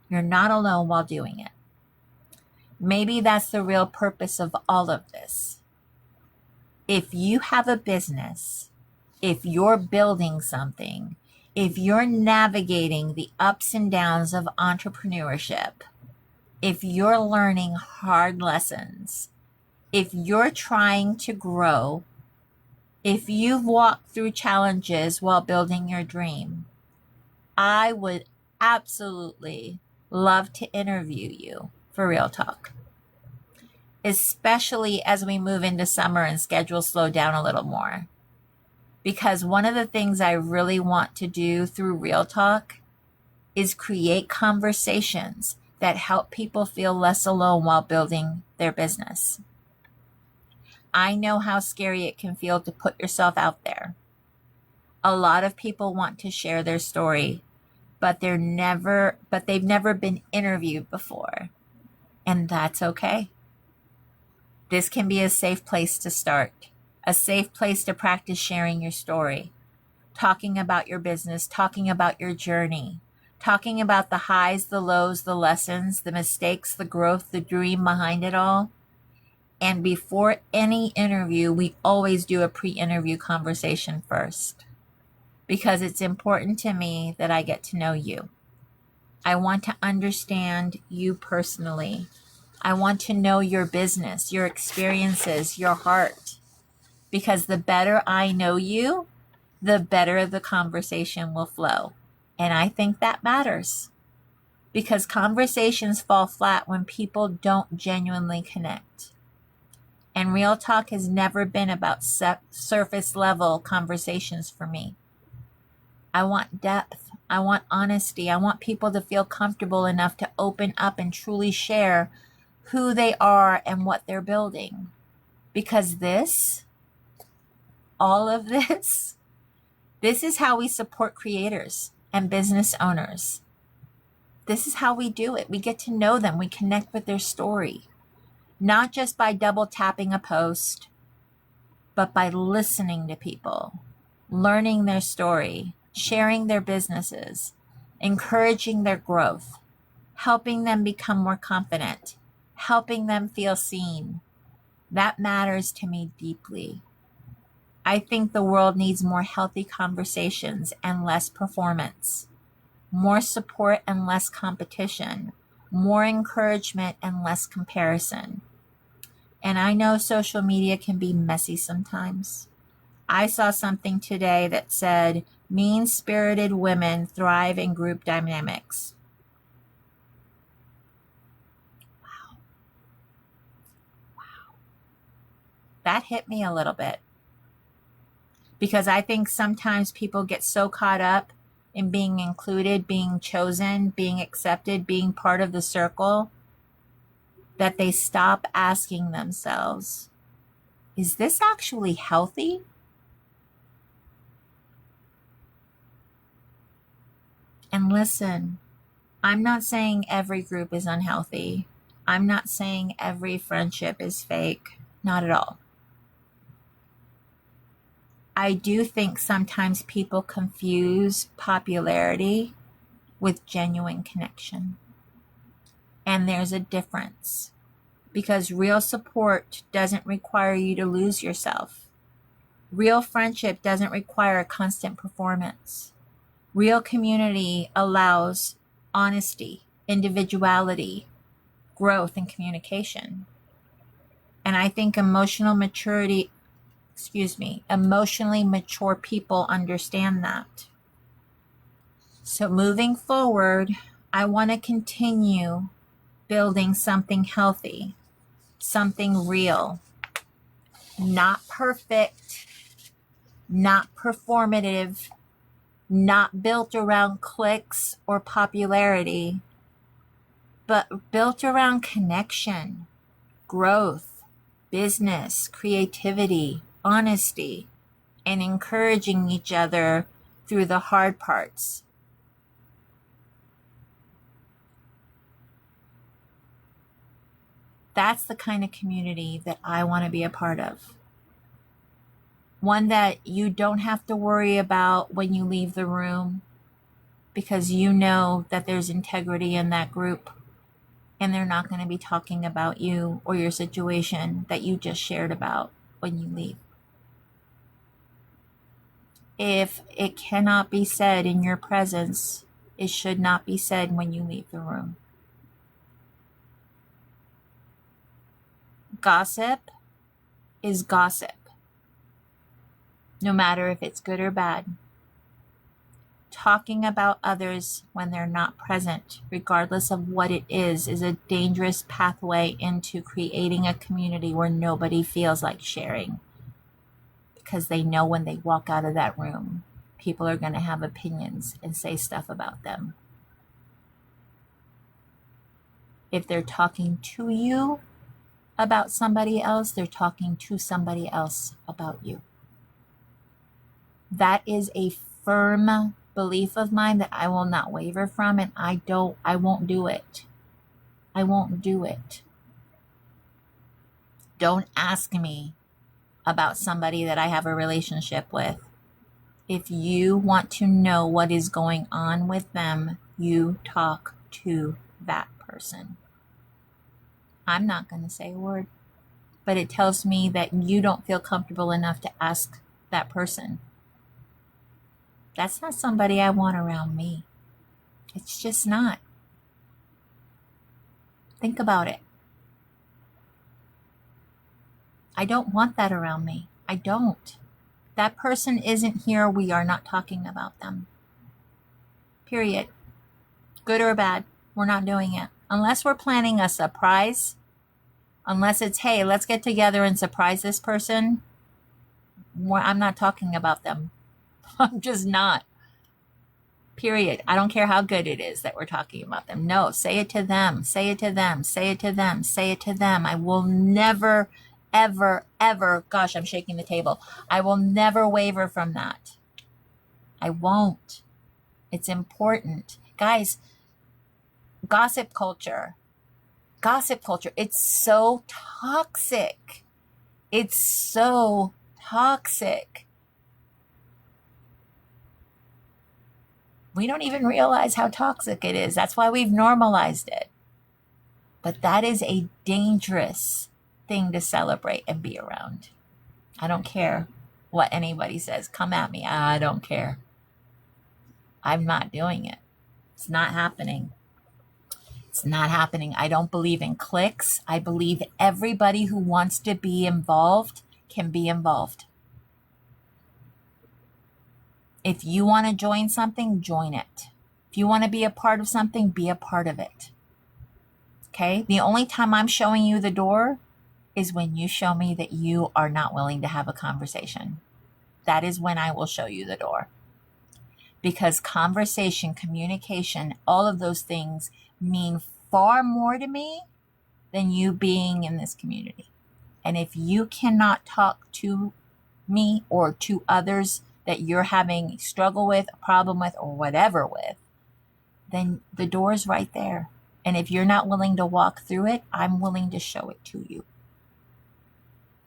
You're not alone while doing it. Maybe that's the real purpose of all of this. If you have a business, if you're building something, if you're navigating the ups and downs of entrepreneurship, if you're learning hard lessons, if you're trying to grow, if you've walked through challenges while building your dream, I would absolutely love to interview you for Real Talk, especially as we move into summer and schedules slow down a little more. Because one of the things I really want to do through Real Talk is create conversations that help people feel less alone while building their business. I know how scary it can feel to put yourself out there. A lot of people want to share their story, but they've never been interviewed before. And that's okay. This can be a safe place to start, a safe place to practice sharing your story, talking about your business, talking about your journey, talking about the highs, the lows, the lessons, the mistakes, the growth, the dream behind it all. And before any interview, we always do a pre-interview conversation first, because it's important to me that I get to know you. I want to understand you personally. I want to know your business, your experiences, your heart, because the better I know you, the better the conversation will flow. And I think that matters, because conversations fall flat when people don't genuinely connect. And Real Talk has never been about surface level conversations for me. I want depth. I want honesty. I want people to feel comfortable enough to open up and truly share who they are and what they're building. Because all of this is how we support creators and business owners. This is how we do it. We get to know them. We connect with their story, not just by double tapping a post, but by listening to people, learning their story, sharing their businesses, encouraging their growth, helping them become more confident, helping them feel seen. That matters to me deeply. I think the world needs more healthy conversations and less performance, more support and less competition, more encouragement and less comparison. And I know social media can be messy sometimes. I saw something today that said, mean-spirited women thrive in group dynamics. Wow. That hit me a little bit. Because I think sometimes people get so caught up in being included, being chosen, being accepted, being part of the circle, that they stop asking themselves, is this actually healthy? And listen, I'm not saying every group is unhealthy. I'm not saying every friendship is fake. Not at all. I do think sometimes people confuse popularity with genuine connection. And there's a difference, because real support doesn't require you to lose yourself. Real friendship doesn't require a constant performance. Real community allows honesty, individuality, growth, and communication. And I think emotionally mature people understand that. So moving forward, I want to continue building something healthy, something real, not perfect, not performative, not built around clicks or popularity, but built around connection, growth, business, creativity, honesty, and encouraging each other through the hard parts. That's the kind of community that I want to be a part of. One that you don't have to worry about when you leave the room, because you know that there's integrity in that group and they're not going to be talking about you or your situation that you just shared about when you leave. If it cannot be said in your presence, it should not be said when you leave the room. Gossip is gossip, no matter if it's good or bad. Talking about others when they're not present, regardless of what it is a dangerous pathway into creating a community where nobody feels like sharing. Because they know when they walk out of that room, people are going to have opinions and say stuff about them. If they're talking to you about somebody else, they're talking to somebody else about you. That is a firm belief of mine that I will not waver from, and I won't do it. I won't do it. Don't ask me about somebody that I have a relationship with. If you want to know what is going on with them, you talk to that person. I'm not going to say a word, but it tells me that you don't feel comfortable enough to ask that person. That's not somebody I want around me. It's just not. Think about it. I don't want that around me. I don't. That person isn't here. We are not talking about them. Period. Good or bad, we're not doing it. Unless we're planning a surprise, unless it's, hey, let's get together and surprise this person, I'm not talking about them. I'm just not. Period. I don't care how good it is that we're talking about them. No, say it to them. Say it to them. Say it to them. Say it to them. I will never, ever, ever, gosh, I'm shaking the table. I will never waver from that. I won't. It's important. Guys, gossip culture, it's so toxic. It's so toxic. We don't even realize how toxic it is. That's why we've normalized it. But that is a dangerous thing to celebrate and be around. I don't care what anybody says. Come at me. I don't care. I'm not doing it. It's not happening. It's not happening. I don't believe in cliques. I believe everybody who wants to be involved can be involved. If you want to join something, join it. If you want to be a part of something, be a part of it. Okay? The only time I'm showing you the door is when you show me that you are not willing to have a conversation. That is when I will show you the door. Because conversation, communication, all of those things mean far more to me than you being in this community. And if you cannot talk to me or to others that you're having a struggle with, a problem with, or whatever with, then the door is right there. And if you're not willing to walk through it, I'm willing to show it to you.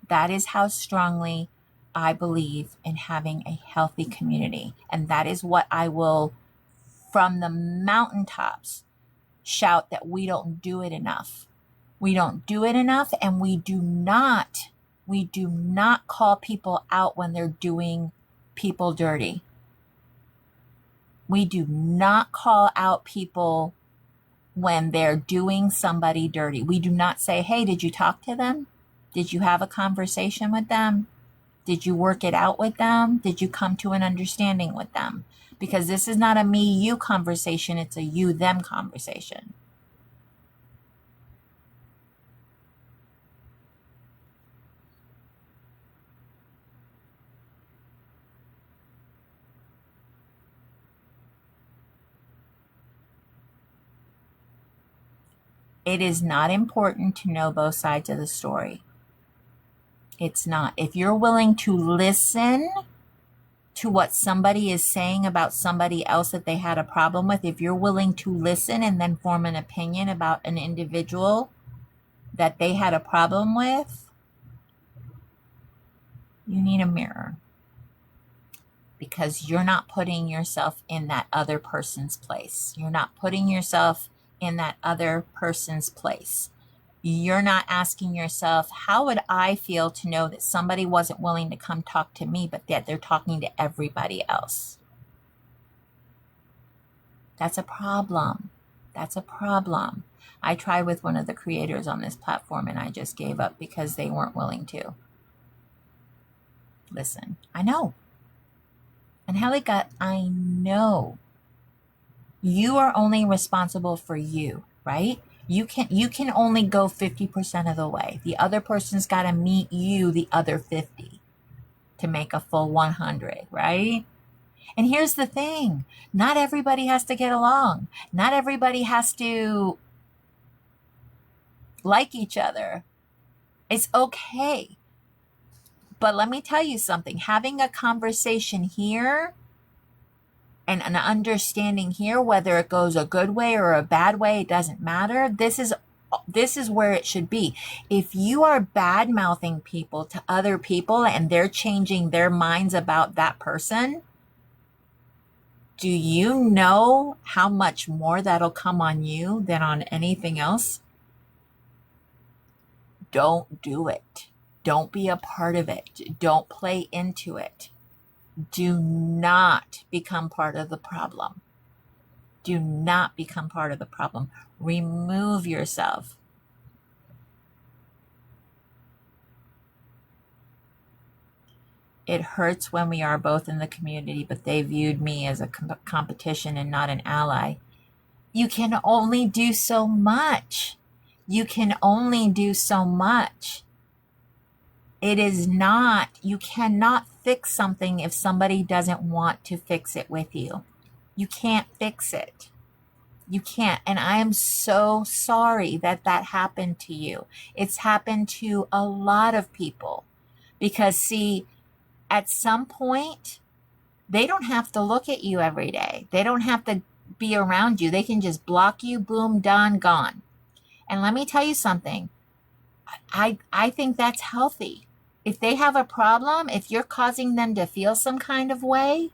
That is how strongly I believe in having a healthy community. And that is what I will, from the mountaintops, shout that we don't do it enough. We don't do it enough, and we do not call people out when they're doing people dirty. We do not call out people when they're doing somebody dirty. We do not say, hey, did you talk to them? Did you have a conversation with them? Did you work it out with them? Did you come to an understanding with them? Because this is not a me-you conversation. It's a you-them conversation. It is not important to know both sides of the story. It's not. If you're willing to listen to what somebody is saying about somebody else that they had a problem with, if you're willing to listen and then form an opinion about an individual that they had a problem with, you need a mirror, because you're not putting yourself in that other person's place. You're not putting yourself in that other person's place. You're not asking yourself, how would I feel to know that somebody wasn't willing to come talk to me, but that they're talking to everybody else? That's a problem. That's a problem. I tried with one of the creators on this platform and I just gave up because they weren't willing to listen. I know. And Hellica, I know you are only responsible for you, right? You can only go 50% of the way. The other person's got to meet you the other 50 to make a full 100, right? And here's the thing. Not everybody has to get along. Not everybody has to like each other. It's okay. But let me tell you something. Having a conversation here and an understanding here, whether it goes a good way or a bad way, it doesn't matter. This is where it should be. If you are bad mouthing people to other people and they're changing their minds about that person, do you know how much more that'll come on you than on anything else? Don't do it. Don't be a part of it. Don't play into it. Do not become part of the problem. Do not become part of the problem. Remove yourself. It hurts when we are both in the community, but they viewed me as a competition and not an ally. You can only do so much. You can only do so much. It is not, you cannot fix something if somebody doesn't want to fix it with you. You can't fix it. You can't. And I am so sorry that that happened to you. It's happened to a lot of people. Because, see, at some point, they don't have to look at you every day. They don't have to be around you. They can just block you, boom, done, gone. And let me tell you something. I think that's healthy. If they have a problem, if you're causing them to feel some kind of way,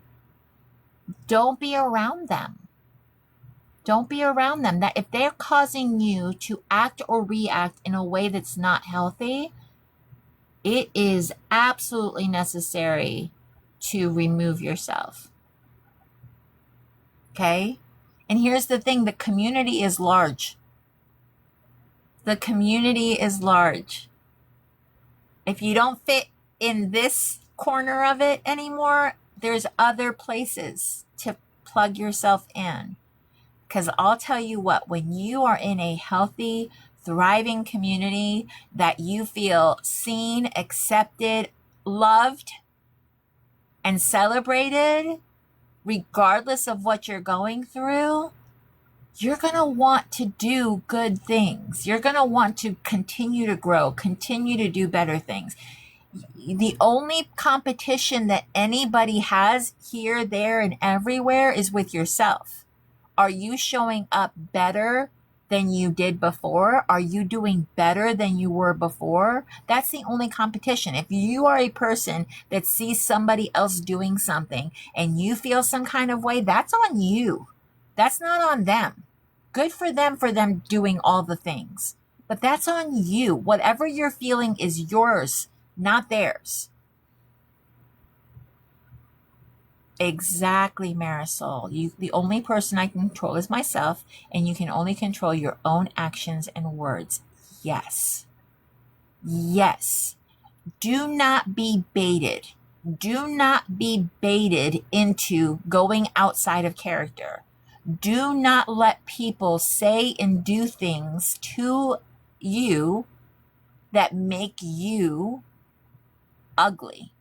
don't be around them. Don't be around them. That if they're causing you to act or react in a way that's not healthy, it is absolutely necessary to remove yourself. Okay? And here's the thing, the community is large. The community is large. If you don't fit in this corner of it anymore, there's other places to plug yourself in. Because I'll tell you what, when you are in a healthy, thriving community that you feel seen, accepted, loved, and celebrated, regardless of what you're going through, you're going to want to do good things. You're going to want to continue to grow, continue to do better things. The only competition that anybody has here, there, and everywhere is with yourself. Are you showing up better than you did before? Are you doing better than you were before? That's the only competition. If you are a person that sees somebody else doing something and you feel some kind of way, that's on you. That's not on them. Good for them doing all the things. But that's on you. Whatever you're feeling is yours, not theirs. Exactly, Marisol. The only person I can control is myself, and you can only control your own actions and words. Yes. Yes. Do not be baited. Do not be baited into going outside of character. Do not let people say and do things to you that make you ugly.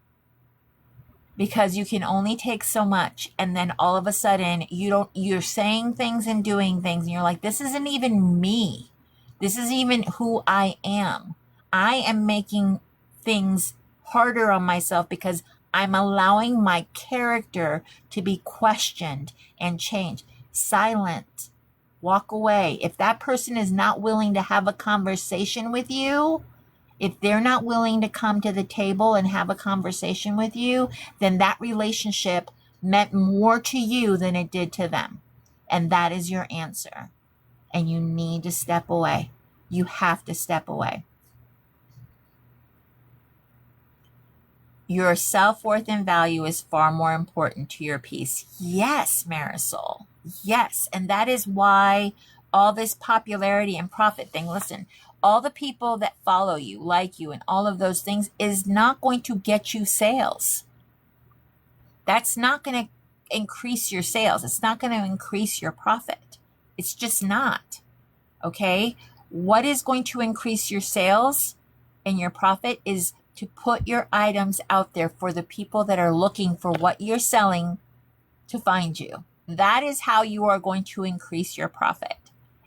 Because you can only take so much, and then all of a sudden you're saying things and doing things and you're like, this isn't even me. This isn't even who I am. I am making things harder on myself because I'm allowing my character to be questioned and changed. Silent. Walk away. If that person is not willing to have a conversation with you, if they're not willing to come to the table and have a conversation with you, then that relationship meant more to you than it did to them. And that is your answer. And you need to step away. You have to step away. Your self-worth and value is far more important to your peace. Yes, Marisol. Yes. And that is why all this popularity and profit thing, listen, all the people that follow you, like you, and all of those things is not going to get you sales. That's not going to increase your sales. It's not going to increase your profit. It's just not. Okay? What is going to increase your sales and your profit is to put your items out there for the people that are looking for what you're selling to find you. That is how you are going to increase your profit,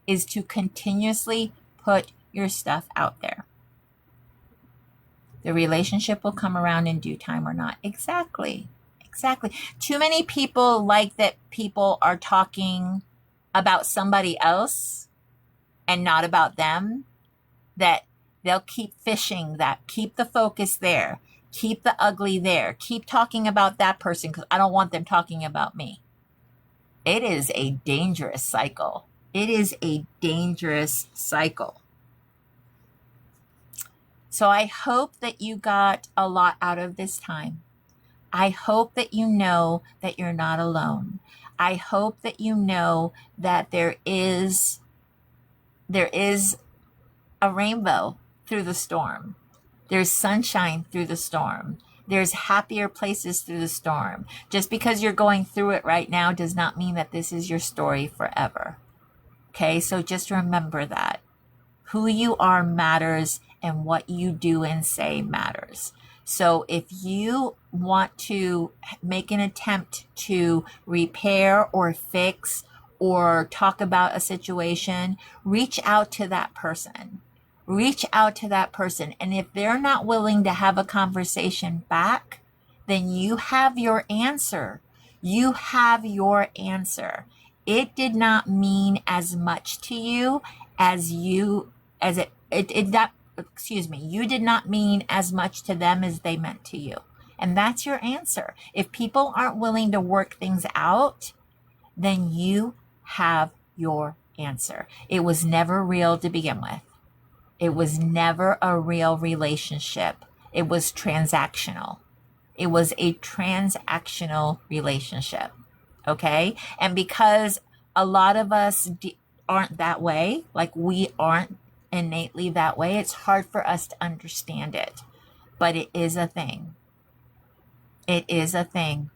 is to continuously put your stuff out there. The relationship will come around in due time or not. Exactly. Too many people like that people are talking about somebody else and not about them, that they'll keep fishing that, keep the focus there, keep the ugly there, keep talking about that person because I don't want them talking about me. It is a dangerous cycle. It is a dangerous cycle. So I hope that you got a lot out of this time. I hope that you know that you're not alone. I hope that you know that there is a rainbow through the storm. There's sunshine through the storm. There's happier places through the storm. Just because you're going through it right now does not mean that this is your story forever. Okay, so just remember that. Who you are matters and what you do and say matters. So if you want to make an attempt to repair or fix or talk about a situation, reach out to that person. Reach out to that person. And if they're not willing to have a conversation back, then you have your answer. You have your answer. It did not mean as much to you as you did not mean as much to them as they meant to you. And that's your answer. If people aren't willing to work things out, then you have your answer. It was never real to begin with. It was never a real relationship. It was transactional. It was a transactional relationship. Okay? And because a lot of us aren't that way, like we aren't innately that way, it's hard for us to understand it. But it is a thing. It is a thing.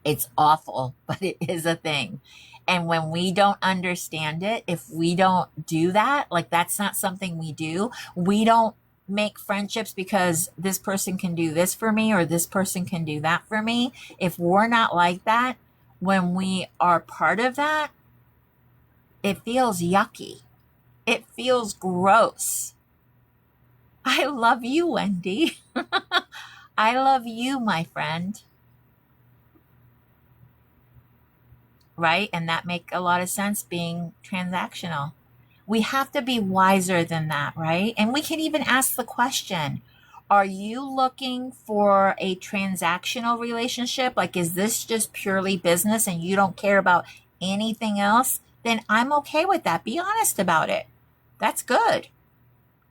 It's awful, but it is a thing. And when we don't understand it, if we don't do that, like that's not something we do. We don't make friendships because this person can do this for me or this person can do that for me. If we're not like that, when we are part of that, it feels yucky. It feels gross. I love you, Wendy. I love you, my friend. Right? And that make a lot of sense being transactional. We have to be wiser than that, right? And we can even ask the question, are you looking for a transactional relationship? Like, is this just purely business and you don't care about anything else? Then I'm okay with that. Be honest about it. That's good.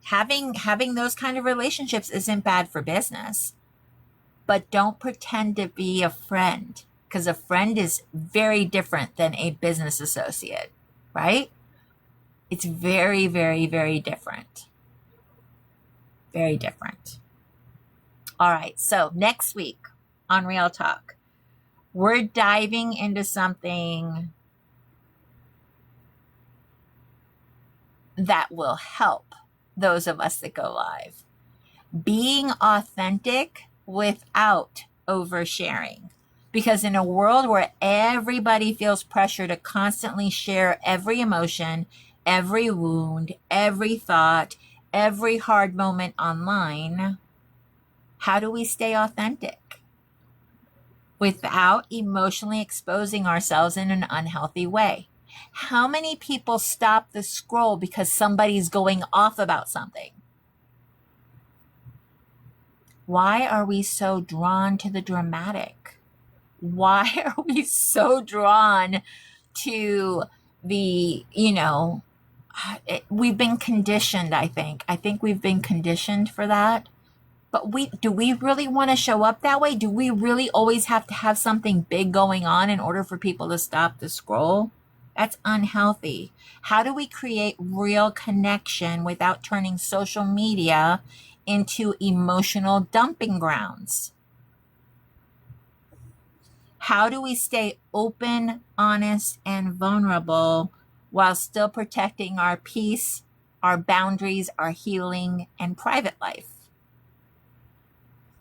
Having those kind of relationships isn't bad for business. But don't pretend to be a friend, because a friend is very different than a business associate, right? It's very, very, very different. Very different. All right. So next week on Real Talk, we're diving into something that will help those of us that go live. Being authentic without oversharing. Because in a world where everybody feels pressure to constantly share every emotion, every wound, every thought, every hard moment online, How do we stay authentic without emotionally exposing ourselves in an unhealthy way? How many people stop the scroll because somebody's going off about something? Why are we so drawn to the dramatic? Why are we so drawn to the, we've been conditioned, I think. I think we've been conditioned for that. But do we really want to show up that way? Do we really always have to have something big going on in order for people to stop the scroll? That's unhealthy. How do we create real connection without turning social media into emotional dumping grounds? How do we stay open, honest, and vulnerable while still protecting our peace, our boundaries, our healing, and private life?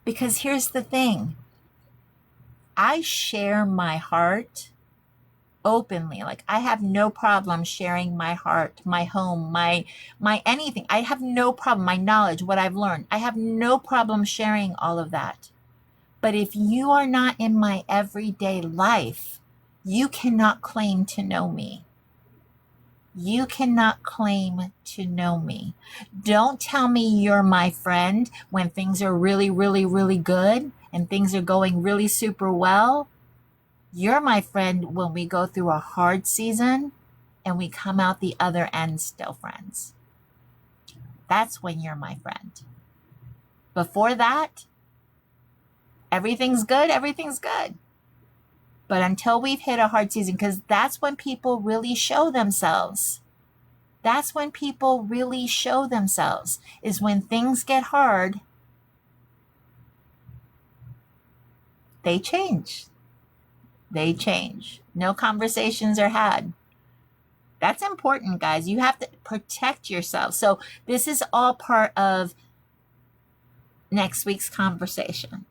Because here's the thing. I share my heart openly. Like, I have no problem sharing my heart, my home, my anything. I have no problem. My knowledge, what I've learned. I have no problem sharing all of that. But if you are not in my everyday life, you cannot claim to know me. You cannot claim to know me. Don't tell me you're my friend when things are really, really, really good and things are going really super well. You're my friend when we go through a hard season and we come out the other end still friends. That's when you're my friend. Before that, everything's good, everything's good. But until we've hit a hard season, because that's when people really show themselves. That's when people really show themselves, is when things get hard, they change. They change. No conversations are had. That's important, guys. You have to protect yourself. So this is all part of next week's conversation.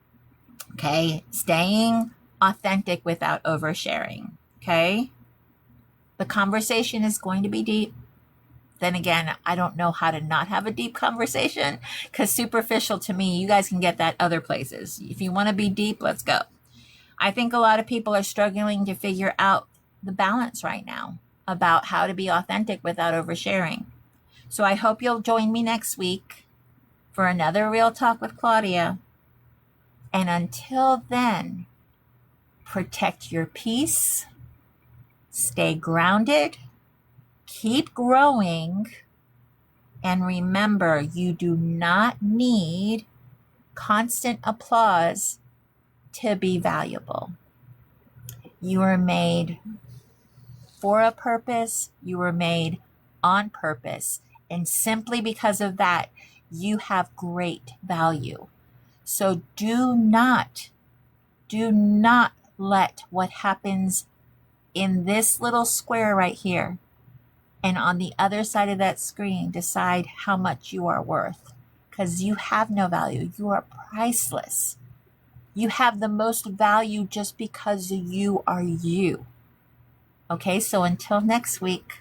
Okay? Staying authentic without oversharing. Okay? The conversation is going to be deep. Then again, I don't know how to not have a deep conversation, because superficial to me, you guys can get that other places. If you want to be deep, let's go. I think a lot of people are struggling to figure out the balance right now about how to be authentic without oversharing. So I hope you'll join me next week for another Real Talk with Claudia. And until then, protect your peace, stay grounded, keep growing, and remember, you do not need constant applause to be valuable. You are made for a purpose. You were made on purpose. And simply because of that, you have great value. So do not let what happens in this little square right here and on the other side of that screen decide how much you are worth, because you have no value. You are priceless. You have the most value just because you are you. Okay, so until next week,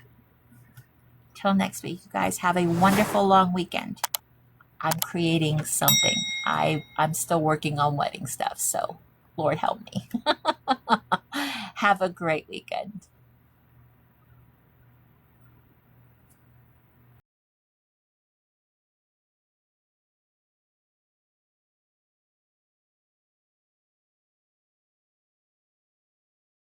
you guys have a wonderful long weekend. I'm creating something. I'm still working on wedding stuff, so Lord help me. Have a great weekend.